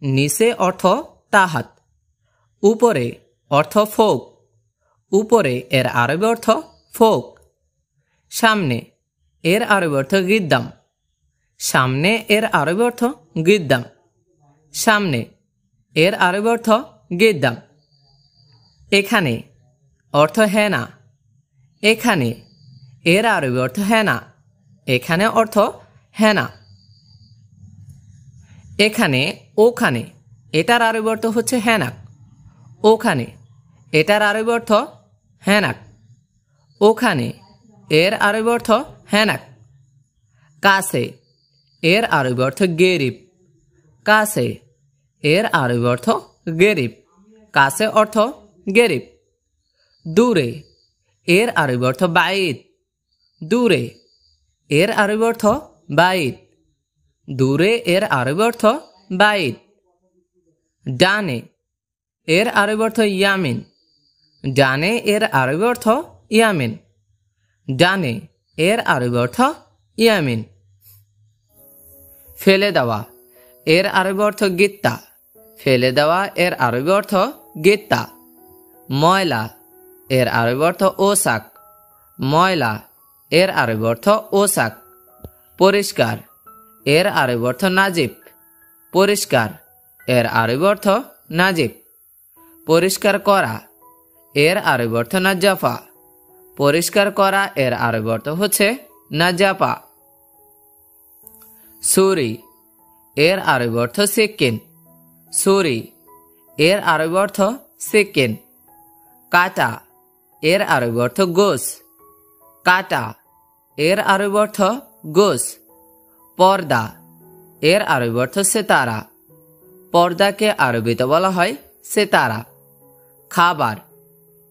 নিচে অর্থ তাহাত। উপরে অর্থ ফোক। উপরে এর আরবি অর্থ ফোক। সামনে এর আরবি অর্থ গিদ্দাম। সামনে এর আরবি অর্থ গিদ্দাম। সামনে এর আরবি অর্থ গিদ্দাম। এখানে অর্থ হ্যাঁ না, এখানে এর আরবি অর্থ হ্যাঁ না, এখানে অর্থ হ্যাঁ না। এখানে ওখানে এটার আরবি অর্থ হচ্ছে হ্যানাক, ওখানে এটার আরবি অর্থ হ্যানাক, ওখানে এর আরবি অর্থ হ্যানাক। কাছে এর আরবি অর্থ গেরিব, কাছে এর আরবি অর্থ গেরিব, কাছে অর্থ গেরিব। দূরে এর আরবি অর্থ বাইদ, দূরে এর আরবি অর্থ বাইদ, দূরে এর আরবি অর্থ বাইদ। ডানে এর আরবি অর্থ ইয়ামিন, ডানে এর আরবি অর্থ ইয়ামিন, ডানে এর আরবি অর্থ ইয়ামিন। ফেলে দেওয়া এর আরবি অর্থ গিত্তা, ফেলে দেওয়া এর আরবি অর্থ গিত্তা। ময়লা এর আরবি অর্থ ওসাক, ময়লা এর আরবি অর্থ ওসাক। পরিষ্কার এর আরবি অর্থ নাজিব, পরিষ্কার এর আরবি অর্থ নাজিব। পরিষ্কার করা এর আরবি অর্থ নাজাফা, পরিষ্কার করা এর আরবি অর্থ হচ্ছে নাজাফা। ছুরি এর আরবি অর্থ সিকিন, ছুরি এর আরবি অর্থ সিকিন। কাটা এর আরবি অর্থ গোস, কাটা এর আরবি অর্থ গোস। পর্দা এর আরবি অর্থ সেতারা, পর্দাকে আরবিতে বলা হয় সেতারা। খাবার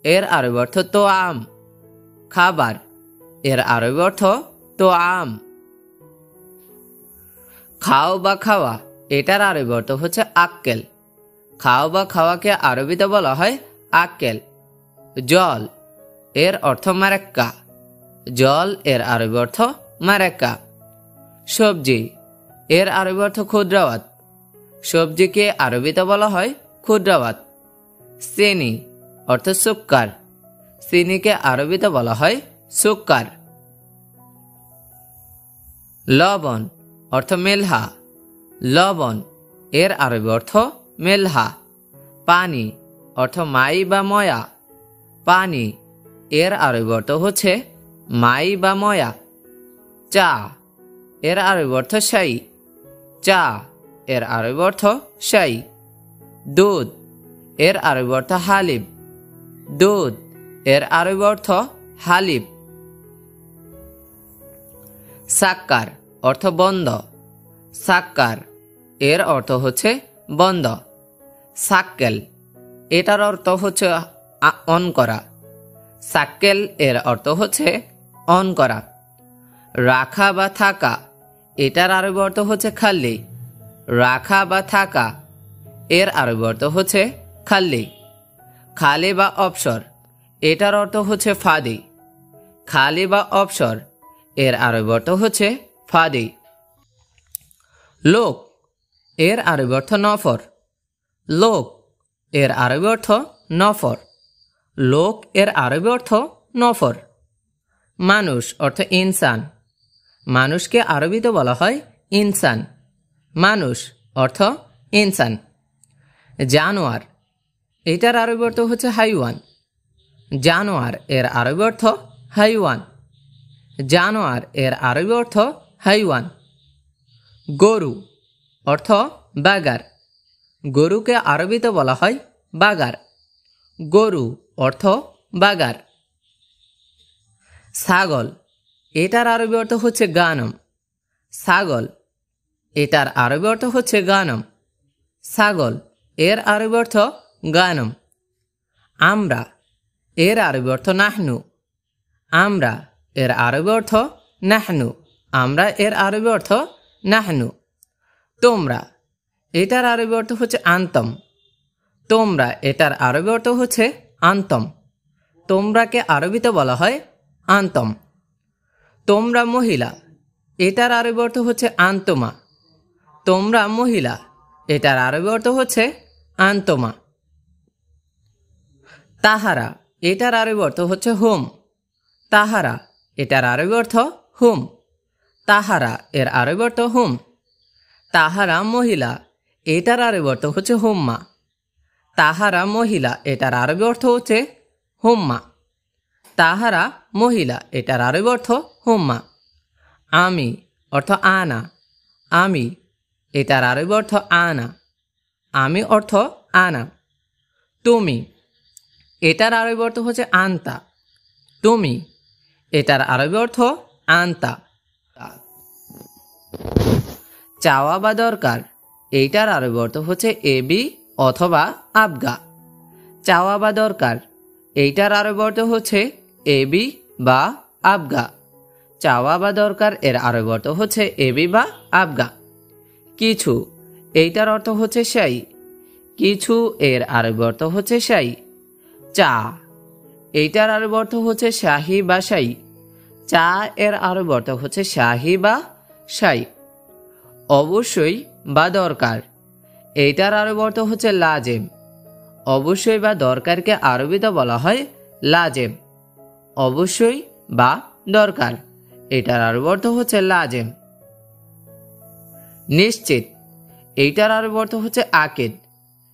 এর আরবি অর্থ তোআম, খাবার এর আরবি অর্থ তোআম। খাও বা খাওয়া এটার আরবি অর্থ হচ্ছে আক্কেল, খাও বা খাওয়াকে আরবিতে বলা হয় আক্কেল। জল এর অর্থ মারেক্কা, জল এর আরবি অর্থ মারেক্কা। সবজি এর আরবি অর্থ ক্ষুদ্রাওয়াত, সবজিকে আরবিতে বলা হয় ক্ষুদ্রাওয়াত। চিনি অর্থ সুক্কার, চিনিকে আরবিতে বলা হয় সুক্কার। লবণ অর্থ মেলহা, লবণ এর আরবি অর্থ মেলহা। পানি অর্থ মাই বা ময়া, পানি এর আরবি অর্থ হচ্ছে মাই বা ময়া। চা এর আরবি অর্থ শাই, চা এর আরবি অর্থ শাই। দুধ এর আরবি অর্থ হালিব, দুধ এর আরবি অর্থ হালিব। সাক্কার অর্থ বন্ধ, সাক্কার এর অর্থ হচ্ছে বন্ধ। সাক্কেল এটার অর্থ হচ্ছে অন করা, সাক্কেল এর অর্থ হচ্ছে অন করা। রাখা বা থাকা এটার আরবি অর্থ হচ্ছে খাল্লি, রাখা বা থাকা এর আরবি অর্থ হচ্ছে খাল্লি। খালি বা অবসর এটার অর্থ হচ্ছে ফাদি, খালি বা অবসর এর আরবি অর্থ হচ্ছে ফাদি। লোক এর আরবি অর্থ নফর, লোক এর আরবি অর্থ নফর, লোক এর আরবি অর্থ নফর। মানুষ অর্থ ইনসান, মানুষকে আরবিতে বলা হয় ইনসান, মানুষ অর্থ ইনসান। জানোয়ার এটার আরবি অর্থ হচ্ছে হাইওয়ান, জানোয়ার এর আরবি অর্থ হাইওয়ান, জানোয়ার এর আরবি অর্থ হাইওয়ান। গরু অর্থ বাগার, গরুকে আরবিতে বলা হয় বাগার, গরু অর্থ বাগার। ছাগল এটার আরবি অর্থ হচ্ছে গানম, ছাগল এটার আরবি অর্থ হচ্ছে গানম, ছাগল এর আরবি অর্থ গানম। আমরা এর আরবি অর্থ নাহনু, আমরা এর আরবি অর্থ নাহনু, আমরা এর আরবি অর্থ নাহনু। তোমরা এটার আরবি অর্থ হচ্ছে আন্তম, তোমরা এটার আরবি অর্থ হচ্ছে আন্তম, তোমরাকে আরবিতে বলা হয় আন্তম। তোমরা মহিলা এটার আরবি অর্থ হচ্ছে আন্তমা, তোমরা মহিলা এটার আরবি অর্থ হচ্ছে আন্তমা। তাহারা এটার আরবি অর্থ হচ্ছে হোম, তাহারা এটার আরবি অর্থ হোম, তাহারা এর আরবি অর্থ হোম। তাহারা মহিলা এটার আরবি অর্থ হচ্ছে হোম্মা, তাহারা মহিলা এটার আরবি অর্থ হচ্ছে হুম্মা। তাহারা মহিলা এটার আরবি অর্থ হুম্মা। আমি অর্থ আনা, আমি এটার আরবি অর্থ আনা, আমি অর্থ আনা। তুমি এটার আরবি অর্থ হচ্ছে আন্তা, তুমি এটার আরবি অর্থ আন্তা। চাওয়া বা দরকার এইটার আরবি অর্থ হচ্ছে এবি অথবা আবগা। চাওয়া বা দরকার এইটার আরবি অর্থ হচ্ছে এবি বা আবগা। চাওয়া বা দরকার এর আরবি অর্থ হচ্ছে এবি বা আবগা। কিছু এইটার অর্থ হচ্ছে সেই, কিছু এর আরবি অর্থ হচ্ছে সেই। চা এইটার আরবি অর্থ হচ্ছে শাহি বা শাই, চা এর আরবি অর্থ হচ্ছে শাহি বা শাই। অবশ্যই বা দরকার এইটার আরবি অর্থ হচ্ছে লাজেম, অবশ্যই বা দরকারকে আরবিতে বলা হয় লাজেম। অবশ্যই বা দরকার এটার আরবি অর্থ হচ্ছে লাজেম। নিশ্চিত এইটার আরবি অর্থ হচ্ছে আকিদ,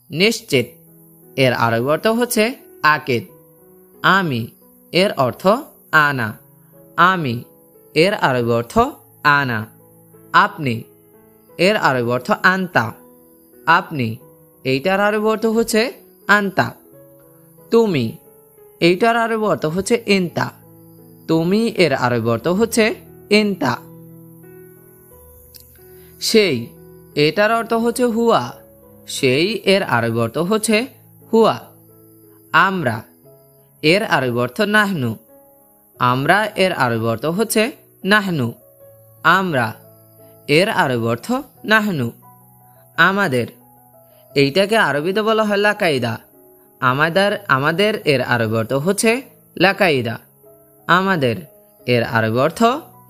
নিশ্চিত এর আরবি অর্থ হচ্ছে আকিদ। আমি এর অর্থ আনা, আমি এর আরবি অর্থ আনা। আপনি এর আরবি অর্থ আন্তা, আপনি এইটার আরবি অর্থ হচ্ছে আন্তা। তুমি এইটার আরবি অর্থ হচ্ছে ইনতা, তুমি এর আরবি অর্থ হচ্ছে ইনতা। সেই এটার অর্থ হচ্ছে হুয়া, সেই এর আরবি অর্থ হচ্ছে হুয়া। আমরা এর আরবি অর্থ নাহনু, আমরা এর আরবি অর্থ হচ্ছে নাহনু, আমরা এর আরবি অর্থ নাহনু। আমাদের এইটাকে আরবিতে বলা হয় লাকাইদা, আমাদের এর আরবি অর্থ হচ্ছে লাকাইদা, আমাদের এর আরবি অর্থ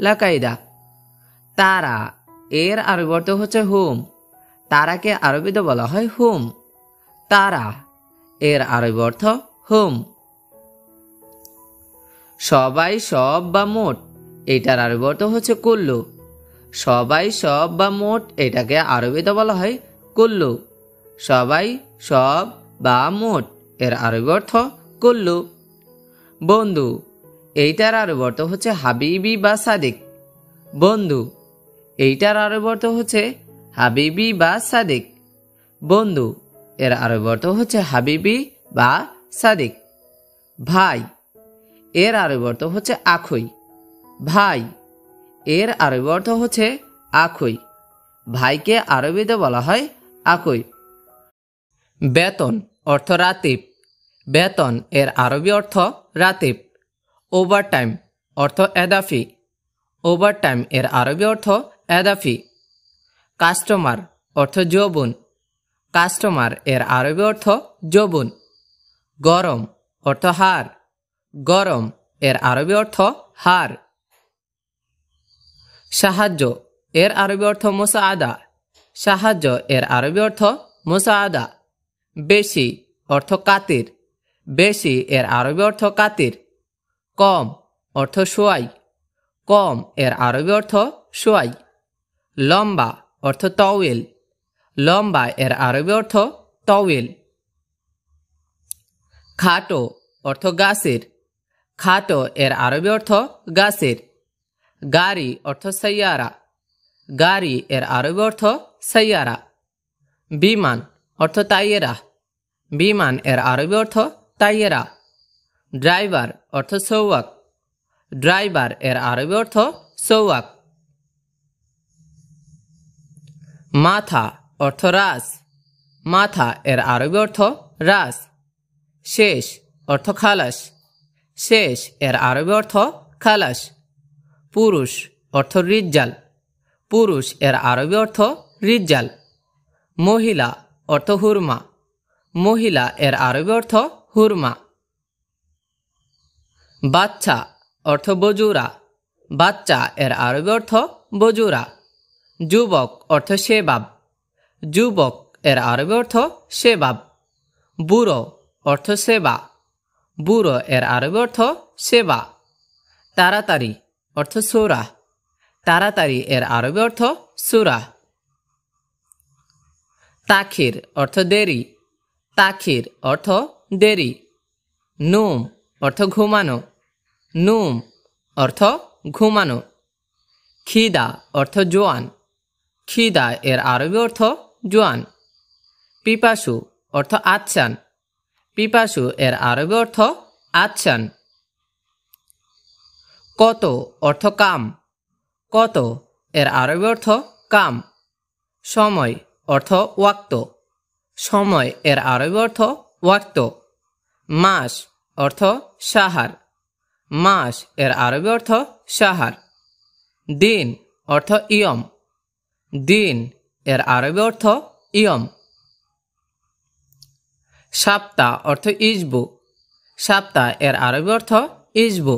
লাকাইদা। তারা এর আরবি অর্থ হচ্ছে হুম, তারাকে আরবিতে বলা হয় হুম, তারা এর আরবি অর্থ হুম। সবাই সব বা মোট এটার আরবি অর্থ হচ্ছে কুল্লু, সবাই সব বা মোট এটাকে আরবিতে বলা হয় কুল্লু, সবাই সব বা মোট এর আরবি অর্থ কুল্লু। বন্ধু এইটার আরবি অর্থ হচ্ছে হাবিবি বা সাদিক, বন্ধু এইটার আরবি অর্থ হচ্ছে হাবিবি বা সাদিক, বন্ধু এর আরবি অর্থ হচ্ছে হাবিবি বা সাদিক। ভাই এর আরবি অর্থ হচ্ছে আখই, ভাই এর আরবি অর্থ হচ্ছে আখই, ভাইকে আরবিতে বলা হয় আখই। বেতন অর্থ রাতিব, বেতন এর আরবি অর্থ রাতিব। ওভারটাইম অর্থ এদাফি, ওভারটাইম এর আরবি অর্থ এদাফি। কাস্টমার অর্থ যৌবন, কাস্টমার এর আরবি অর্থ যৌবন। গরম অর্থ হার, গরম এর আরবি অর্থ হার। সাহায্য এর আরবি অর্থ মুসাআদা, সাহায্য এর আরবি অর্থ মুসাআদা। বেশি অর্থ কাতির, বেশি এর আরবি অর্থ কাতির। কম অর্থ সোয়াই, কম এর আরবি অর্থ সোয়াই। লম্বা অর্থ তওয়েল, লম্বা এর আরবি অর্থ তওয়েল। খাটো অর্থ গাছের, খাটো এর আরবি অর্থ গাছের। গাড়ি অর্থ সাইয়ারা, গাড়ি এর আরবি অর্থ সাইয়ারা। বিমান অর্থ তাইয়েরা, বিমান এর আরবি অর্থ তাইয়েরা। ড্রাইভার অর্থ সৌয়াক, ড্রাইভার এর আরবি অর্থ সৌয়াক। মাথা অর্থ রাস, মাথা এর আরবি অর্থ রাস। শেষ অর্থ খালাস, শেষ এর আরবি অর্থ খালাস। পুরুষ অর্থ রিজ্জাল, পুরুষ এর আরবি অর্থ রিজ্জাল। মহিলা অর্থ হুরমা, মহিলা এর আরবি অর্থ হুরমা। বাচ্চা অর্থ বজুরা, বাচ্চা এর আরবি অর্থ বজুরা। যুবক অর্থ শেবাব, যুবক এর আরবি অর্থ শেবাব। বুড়ো অর্থ সেবা, বুড়ো এর আরবি অর্থ সেবা। তাড়াতাড়ি অর্থ সুরা, তাড়াতাড়ি এর আরবি অর্থ সুরা। তাখির অর্থ দেরি, তাখির অর্থ দেরি। নুম অর্থ ঘুমানো। নুম অর্থ ঘুমানো। খিদা অর্থ জোয়ান। খিদা এর আরবি অর্থ জোয়ান। পিপাসু অর্থ আচ্ছান। পিপাসু এর আরবি অর্থ আচ্ছান। কত অর্থ কাম। কত এর আরবি অর্থ কাম। সময় অর্থ ওয়াক্ত। সময় এর আরবি অর্থ ওয়াক্ত। মাস অর্থ সাহার। মাস এর আরবি অর্থ সাহার। দিন অর্থ ইয়ম। দিন এর আরবি অর্থ ইয়ম। সপ্তাহ অর্থ ইজবু। সপ্তাহ এর আরবি অর্থ ইজবু।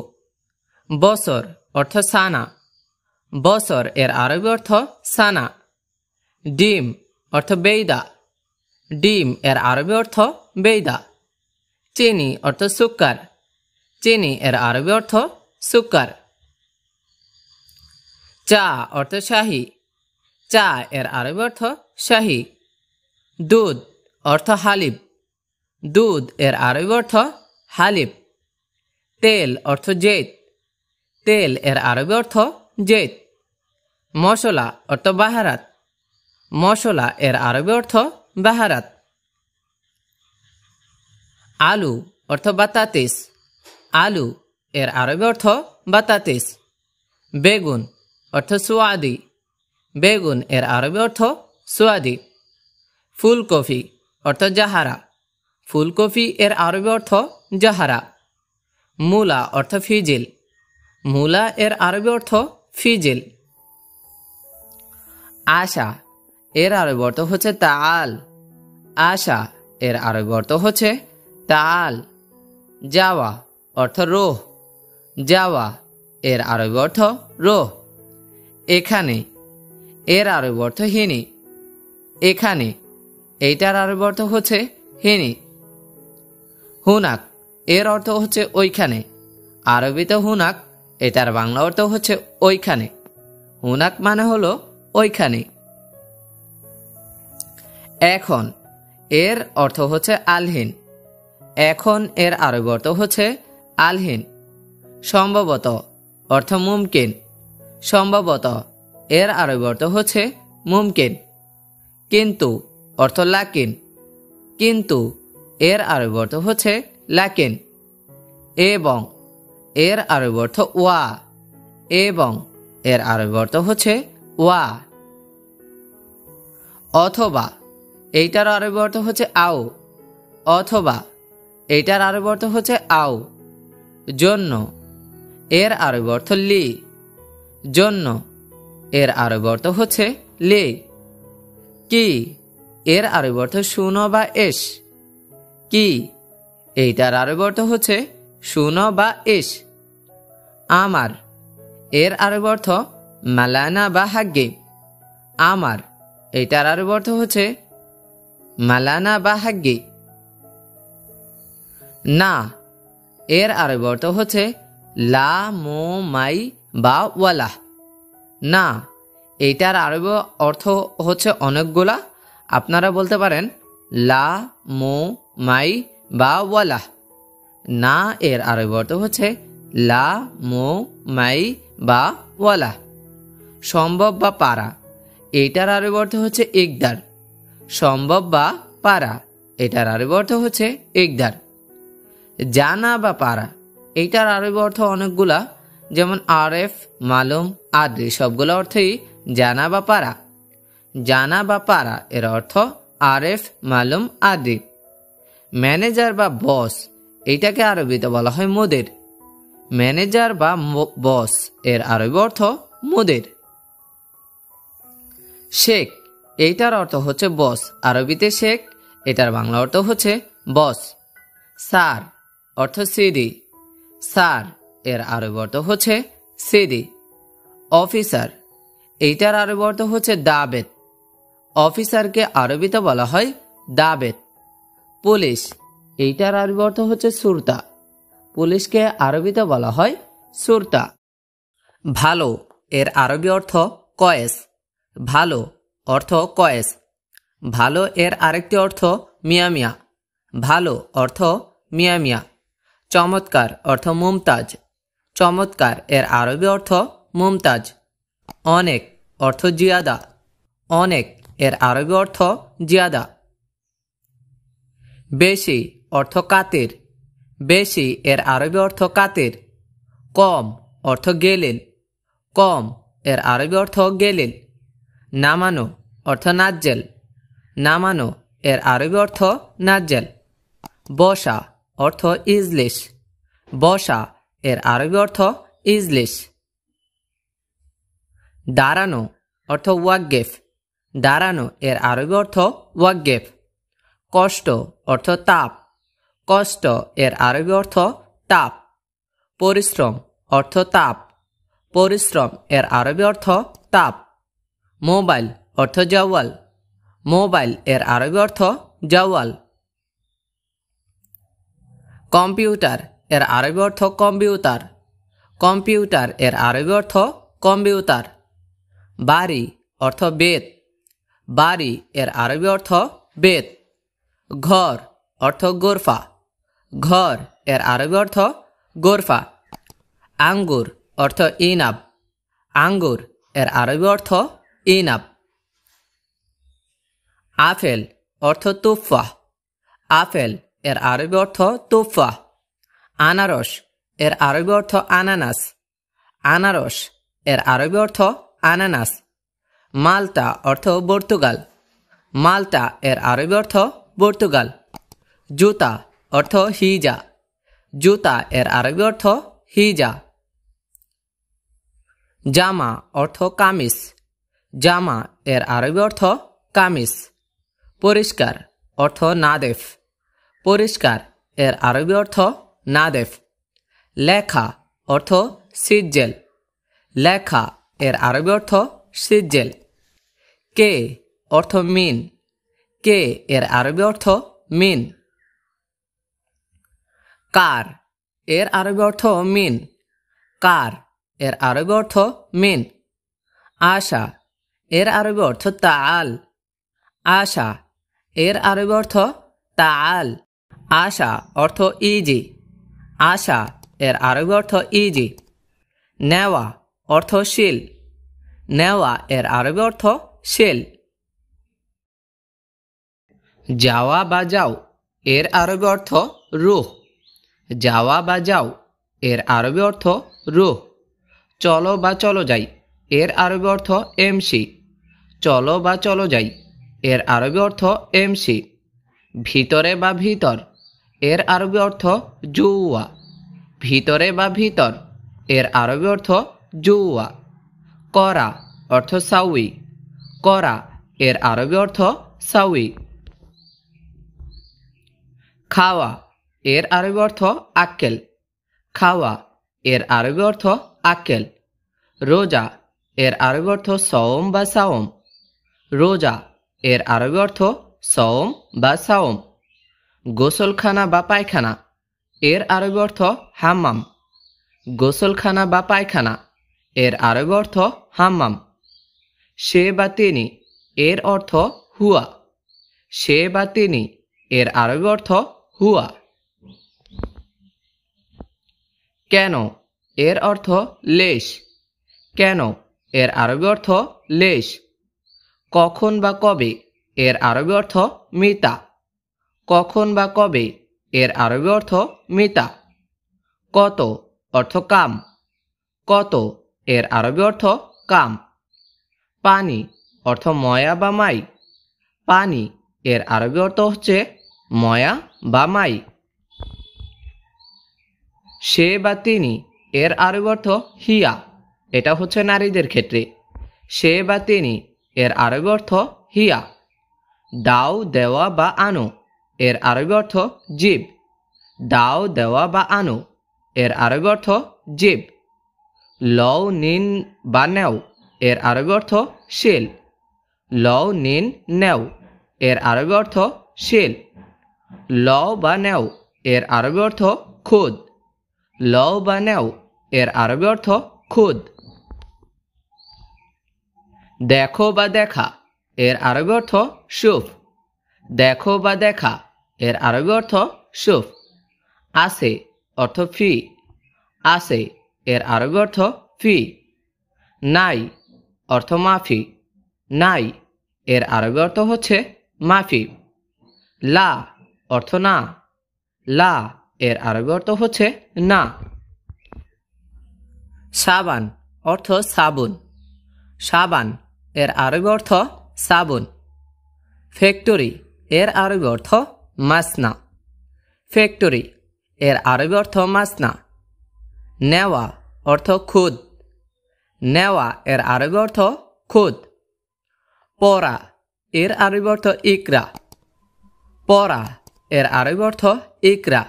বছর অর্থ সানা। বছর এর আরবি অর্থ সানা। ডিম অর্থ বেইদা। ডিম এর আরবি অর্থ বেইদা। চিনি অর্থ সুক্কার। চিনি এর আরবি অর্থ সুক্কার। চা অর্থ শাহী। চা এর আরবি অর্থ শাহী। দুধ অর্থ হালিব। দুধ এর আরবি অর্থ হালিব। তেল অর্থ জেত। তেল এর আরবি অর্থ জেত। মশলা অর্থ বাহারাত। মশলা এর আরবি অর্থ বাহারাত। আলু অর্থ বাতাতিস। আলু এর আরবি অর্থ বাতাতিস। বেগুন অর্থ সুয়াদি। বেগুন এর আরবি অর্থ সুয়াদি। ফুলকপি অর্থ জাহারা। ফুলকপি এর আরবি অর্থ জাহারা। মূলা অর্থ ফিজিল। মূলা এর আরবি অর্থ ফিজিল। আশা এর আরবি অর্থ হচ্ছে তাআল। আশা এর আরবি অর্থ হচ্ছে তাআল। যাওয়া অর্থ রোহ। যাওয়া এর আরবি অর্থ রোহ। এখানে এর আরবি অর্থ হিনি। এখানে এইটার আরবি অর্থ হচ্ছে হিনি। হুনাক এর অর্থ হচ্ছে ওইখানে। আরবিতে হুনাক, এটার বাংলা অর্থ হচ্ছে ওইখানে। হুনাক মানে হলো ওইখানে। এখন এর অর্থ হচ্ছে আলহীন। এখন এর আরবি অর্থ হচ্ছে আলহীন। সম্ভবত অর্থ মুমকিন। সম্ভবত এর আরবি অর্থ হচ্ছে মুমকিন। কিন্তু অর্থ লাকিন। কিন্তু এর আরবি অর্থ হচ্ছে লাকিন। এবং এর আরবি অর্থ ওয়া। এবং এর আরবি অর্থ হচ্ছে ওয়া। অথবা এইটার আরবি অর্থ হচ্ছে আও। অথবা এইটার আরবি অর্থ হচ্ছে আও। জন্য এর আরবি অর্থ লি। জন্য এর আরবি অর্থ হচ্ছে লি। কি এর আরবি অর্থ শুনো বা এস। কি এইটার আরবি অর্থ হচ্ছে শুনো বা এস। আমার এর আরবি অর্থ মালানা বা হাগ্গি। আমার এইটার আরবি অর্থ হচ্ছে মালানা বা হাগ্গি। না এর আরবি অর্থ হচ্ছে লা মো মাই বা ওয়ালাহ। না এইটার আরবি অর্থ হচ্ছে অনেকগুলা। আপনারা বলতে পারেন লা মো মাই বা ওয়ালাহ। না এর আরবি অর্থ হচ্ছে লা মো মাই বা ওয়ালাহ। সম্ভব বা পারা, এইটার আরবি অর্থ হচ্ছে ইকদার। সম্ভব বা পারা, এটার আরবি অর্থ হচ্ছে ইকদার। জানা বা পারা, এইটার আরবি অর্থ অনেকগুলা, যেমন আরেফ, মালুম, আদ্রি, সবগুলো অর্থই জানা বা পারা। জানা বা পারা এর অর্থ আরেফ, মালুম, আদ্রি। ম্যানেজার বা বস, এইটাকে আরবিতে বলা হয় মুদির। ম্যানেজার বা বস এর আরবি অর্থ মুদির। শেখ, এইটার অর্থ হচ্ছে বস। আরবিতে শেখ, এটার বাংলা অর্থ হচ্ছে বস। স্যার অর্থ সিদি। স্যার এর আরবি অর্থ হচ্ছে সিদি। অফিসার, এইটার আরবি অর্থ হচ্ছে দাবেত। অফিসারকে আরবিতে বলা হয় দাবেত। পুলিশ, এইটার আরবি অর্থ হচ্ছে সুরতা। পুলিশকে আরবিতে বলা হয় সুরতা। ভালো এর আরবি অর্থ কয়েস। ভালো অর্থ কয়েস। ভালো এর আরেকটি অর্থ মিয়া মিয়া। ভালো অর্থ মিয়া মিয়া। চমৎকার অর্থ মুমতাজ। চমৎকার এর আরবি অর্থ মুমতাজ। অনেক অর্থ জিয়াদা। অনেক এর আরবি অর্থ জিয়াদা। বেশি অর্থ কাতির। বেশি এর আরবি অর্থ কাতির। কম অর্থ গেলিল। কম এর আরবি অর্থ গেলিল। নামানো অর্থ নাজ্জেল। নামানো এর আরবি অর্থ নাজ্জেল। বসা অর্থ ইজলিস। বসা এর আরবি অর্থ ইজলিস। দাঁড়ানো অর্থ ওয়াকগেফ। দাঁড়ানো এর আরবি অর্থ ওয়াকগেফ। কষ্ট অর্থ তাপ। কষ্ট এর আরবি অর্থ তাপ। পরিশ্রম অর্থ তাপ। পরিশ্রম এর আরবি অর্থ তাপ। মোবাইল অর্থ জাওয়াল। মোবাইল এর আরবি অর্থ জাওয়াল। কম্পিউটার এর আরবি অর্থ কম্পিউটার। কম্পিউটার এর আরবি অর্থ কম্পিউটার। বাড়ি অর্থ বেত। বাড়ি এর আরবি অর্থ বেত। ঘর অর্থ গোরফা। ঘর এর আরবি অর্থ গোরফা। আঙ্গুর অর্থ ইনাব। আঙ্গুর এর আরবি অর্থ ইনাব। আপেল অর্থ তুফাহ। আপেল এর আরবি অর্থ তুফাহ। আনারস এর আরবি অর্থ আনানাস। আনারস এর আরবি অর্থ আনানাস। মাল্টা অর্থ পর্তুগাল। মাল্টা এর আরবি অর্থ পর্তুগাল। জুতা অর্থ হিজা। জুতা এর আরবি অর্থ হিজা। জামা অর্থ কামিজ। জামা এর আরবি অর্থ কামিজ। পরিষ্কার অর্থ নাদেফ। পরিষ্কার এর আরবি অর্থ নাদেফ। লেখা অর্থ সিজ্জেল। লেখা এর আরবি অর্থ সিজ্জেল। কে অর্থ মিন। কে এর আরবি অর্থ মিন। কার এর আরবি অর্থ মিন। কার এর আরবি অর্থ মিন। আশা এর আরবি অর্থ তাআল। আশা এর আরবি অর্থ তাআল। আশা অর্থ ইজি। আশা এর আরবি অর্থ ইজি। নেওয়া অর্থ শিল। নেওয়া এর আরবি অর্থ শিল। যাওয়া বা যাও এর আরবি অর্থ রুহ। যাওয়া বা যাও এর আরবি অর্থ রুহ। চলো বা চলো যাই এর আরবি অর্থ এমসি। চলো বা চলো যাই এর আরবি অর্থ এমসি। ভিতরে বা ভিতর এর আরবি অর্থ জুয়া। ভিতরে বা ভিতর এর আরবি অর্থ জুয়া। করা অর্থ সাউই। করা এর আরবি অর্থ সাউই। খাওয়া এর আরবি অর্থ আক্কেল। খাওয়া এর আরবি অর্থ আক্কেল। রোজা এর আরবি অর্থ সওম বা সাওম। রোজা এর আরবি অর্থ সওম বা সাওম। গোসলখানা বা পায়খানা এর আরবি অর্থ হাম্মাম। গোসলখানা বা পায়খানা এর আরবি অর্থ হাম্মাম। সে বা তিনি এর অর্থ হুয়া। সে বা তিনি এর আরবি অর্থ হুয়া। কেন এর অর্থ লেশ। কেন এর আরবি অর্থ লেশ। কখন বা কবে এর আরবি অর্থ মিতা। কখন বা কবে এর আরবি অর্থ মিতা। কত অর্থ কাম। কত এর আরবি অর্থ কাম। পানি অর্থ ময়া বা মাই। পানি এর আরবি অর্থ হচ্ছে ময়া বা মাই। সে বা তিনি এর আরবি অর্থ হিয়া। এটা হচ্ছে নারীদের ক্ষেত্রে। সে বা তিনি এর আরবি অর্থ হিয়া। দাও দেওয়া বা আনো এর আরবি অর্থ জিব। দাও দেওয়া বা আনো এর আরবি অর্থ জিব। লও নিন বা নেও এর আরবি অর্থ শিল। লও নিন নেও এর আরবি অর্থ শিল। লও বা নেও এর আরবি অর্থ খুদ। লও বা নেও এর আরবি অর্থ খুদ। দেখো বা দেখা এর আরবি অর্থ শুফ। দেখো বা দেখা এর আরবি অর্থ শুফ। আছে অর্থ ফি, আছে এর আরবি অর্থ ফি। নাই অর্থ মাফি, নাই এর আরবি অর্থ হচ্ছে মাফি। লা অর্থ না, লা এর আরবি অর্থ হচ্ছে না। সাবান অর্থ সাবুন, সাবান এর আরবি অর্থ সাবুন। ফ্যাক্টরি এর আরবি অর্থ মাসনা, ফ্যাক্টরি এর আরবি অর্থ মাসনা। নেওয়া অর্থ খুদ, নেওয়া এর আরবি অর্থ খুদ। পড়া এর আরবি অর্থ ইকরা, পড়া এর আরবি অর্থ ইকরা,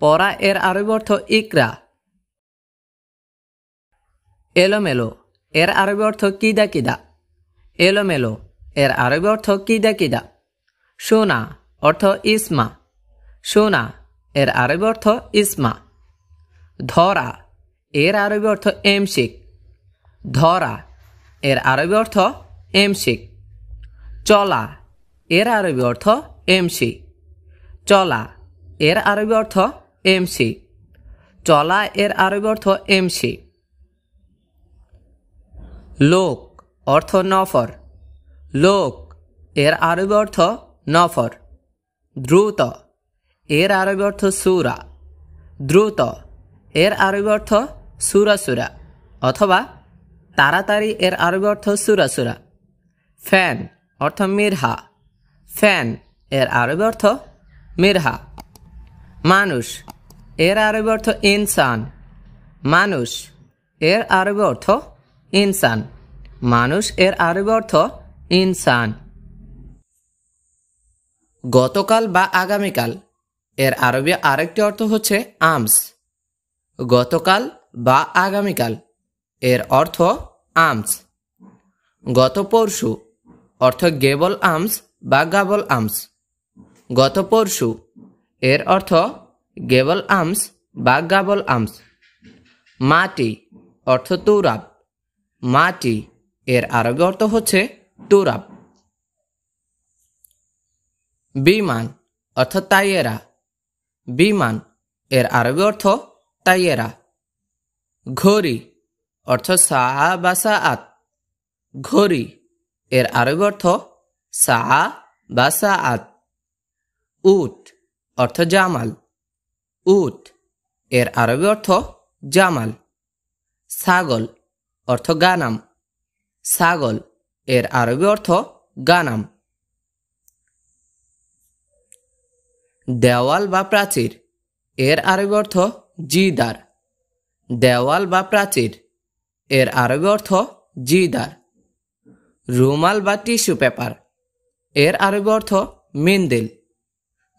পড়া এর আরবি অর্থ ইকরা। এলোমেলো এর আরবি অর্থ কিদা কিদা, এলোমেলো এর আরবি অর্থ কিদা কিদা। সোনা অর্থ ইসমা, সোনা এর আরবি অর্থ ইসমা। ধরা এর আরবি অর্থ এমসিক, ধরা এর আরবি অর্থ এমসিক। চলা এর আরবি অর্থ এমসি, চলা এর আরবি অর্থ এমসি, চলা এর আরবি অর্থ এমসি। লোক অর্থ নফর, লোক এর আরবি অর্থ নফর। দ্রুত এর আরবি অর্থ সুরা, দ্রুত এর আরবি অর্থ সুরা সুরা অথবা তাড়াতাড়ি এর আরবি অর্থ সুরা সুরা। ফ্যান অর্থ মিরহা, ফ্যান এর আরবি অর্থ মিরহা। মানুষ এর আরবি অর্থ ইনসান, মানুষ এর আরবি অর্থ ইনসান, মানুষ এর আরবি অর্থ ইনসান। গতকাল বা আগামীকাল এর আরবি আরেকটি অর্থ হচ্ছে আমস, গতকাল বা আগামীকাল এর অর্থ আমস। গত পরশু অর্থ গেবল আমস বা গাবল আমস, গত পরশু এর অর্থ গেবল আমস বা গাবল আমস। মাটি অর্থ তুরাব, মাটি এর আরবি অর্থ হচ্ছে তুরাব। বিমান অর্থ তাইয়েরা, বিমান এর আরবি অর্থ তাইয়েরা। ঘড়ি অর্থ সাআ বা সাআত, ঘড়ি এর আরবি অর্থ সাআ বা সাআত। উট অর্থ জামাল, উট এর আরবি অর্থ জামাল। ছাগল অর্থ গানাম, ছাগল এর আরবি অর্থ গানাম। দেওয়াল বা প্রাচীর এর আরবি অর্থ জিদার, দেওয়াল বা প্রাচীর এর আরবি অর্থ জিদার। রুমাল বা টিস্যু পেপার এর আরবি অর্থ মিন্দিল,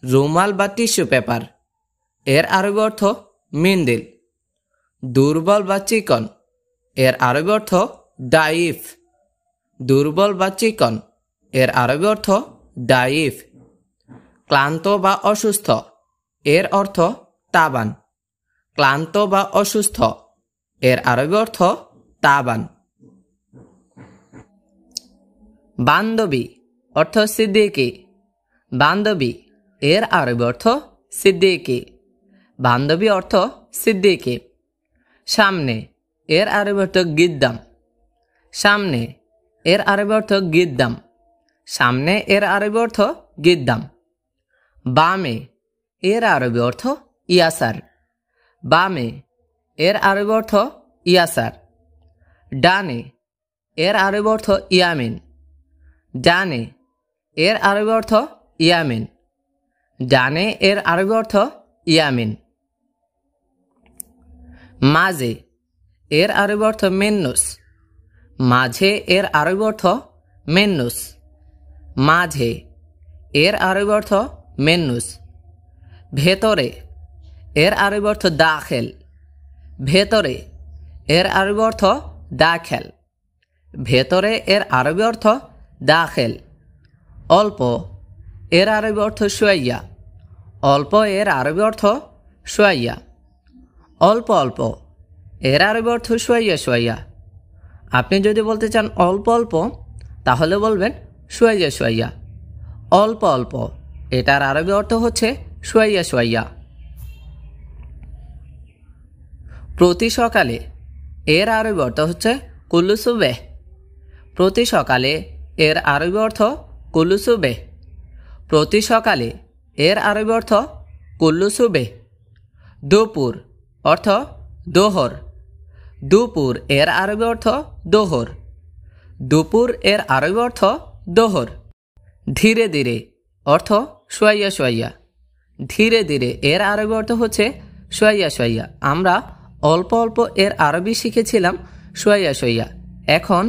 রুমাল বা টিস্যু পেপার এর আরবি অর্থ মিন্দিল। দুর্বল বা চিকন এর আরবি অর্থ ডাইফ, দুর্বল বা চিকন এর আরবি অর্থ ডাইফ। ক্লান্ত বা অসুস্থ এর অর্থ তাবান, ক্লান্ত বা অসুস্থ এর আরবি অর্থ তাবান। বান্ধবী অর্থ সিদ্দিকি, বান্ধবী এর আরবি অর্থ সিদ্দিকি, বান্ধবী অর্থ সিদ্দিকি। সামনে এর আরবি অর্থ গিদ্দাম, সামনে এর আরবি অর্থ গিদ্দাম, সামনে এর আরবি অর্থ গিদ্দাম। বামে এর আরবি অর্থ ইয়াসার, বামে এর আরবি অর্থ ইয়াসার। ডানে এর আরবি অর্থ ইয়ামিন, ডানে এর আরবি অর্থ ইয়ামিন, ডানে এর আরবি অর্থ ইয়ামিন। মাঝে এর আরবি অর্থ মেন্নুস, মাঝে এর আরবি অর্থ মেন্নুস, মাঝে এর আরবি অর্থ মেন্নুস। ভেতরে এর আরবি অর্থ দাখেল, ভেতরে এর আরবি অর্থ দাখেল, ভেতরে এর আরবি অর্থ দাখেল। অল্প এর আরবি অর্থ শুয়াইয়া, অল্প এর আরবি অর্থ শুয়াইয়া। অল্প অল্প এর আরবি অর্থ শুয়াইয়া শুয়াইয়া। আপনি যদি বলতে চান অল্প অল্প তাহলে বলবেন শুয়াইয়া শুয়াইয়া। অল্প অল্প এটার আরবি অর্থ হচ্ছে শোয়াইয়া শোয়াইয়া। প্রতি সকালে এর আরবি অর্থ হচ্ছে কুল্লু সুবেহ। প্রতি সকালে এর আরবি অর্থ কুল্লু সুবেহ। প্রতি সকালে এর আরবি অর্থ কুল্লু সুবেহ। দুপুর অর্থ দোহর। দুপুর এর আরবি অর্থ দোহর। দুপুর এর আরবি অর্থ দোহর। ধীরে ধীরে অর্থ শোয়াইয়া শোয়াইয়া। ধীরে ধীরে এর আরবি অর্থ হচ্ছে শোয়াইয়া শোয়াইয়া। আমরা অল্প অল্প এর আরবি শিখেছিলাম শোয়াইয়া শোয়াইয়া। এখন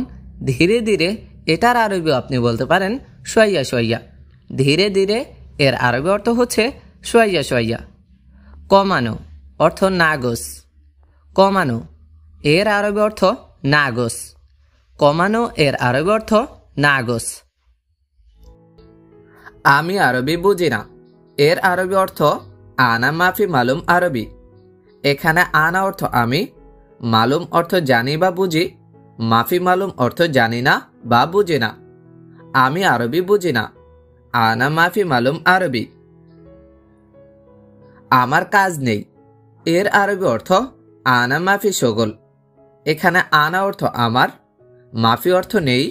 ধীরে ধীরে এটার আরবি আপনি বলতে পারেন শোয়াইয়া শোয়াইয়া। ধীরে ধীরে এর আরবি অর্থ হচ্ছে শোয়াইয়া শোয়াইয়া। কমানো অর্থ নাগস। কমানো এর আরবি অর্থ নাগস। কমানো এর আরবি অর্থ নাগস। আমি আরবি বুঝি না এর আরবি অর্থ আনা মাফি মালুম আরবি। এখানে আনা অর্থ আমি, মালুম অর্থ জানি বা বুঝি, মাফি মালুম অর্থ জানি না বা বুঝি না। আমি আরবি বুঝি না, আনা মাফি মালুম আরবি। আমার কাজ নেই এর আরবি অর্থ আনা মাফি শগল। এখানে আনা অর্থ আমার, মাফি অর্থ নেই,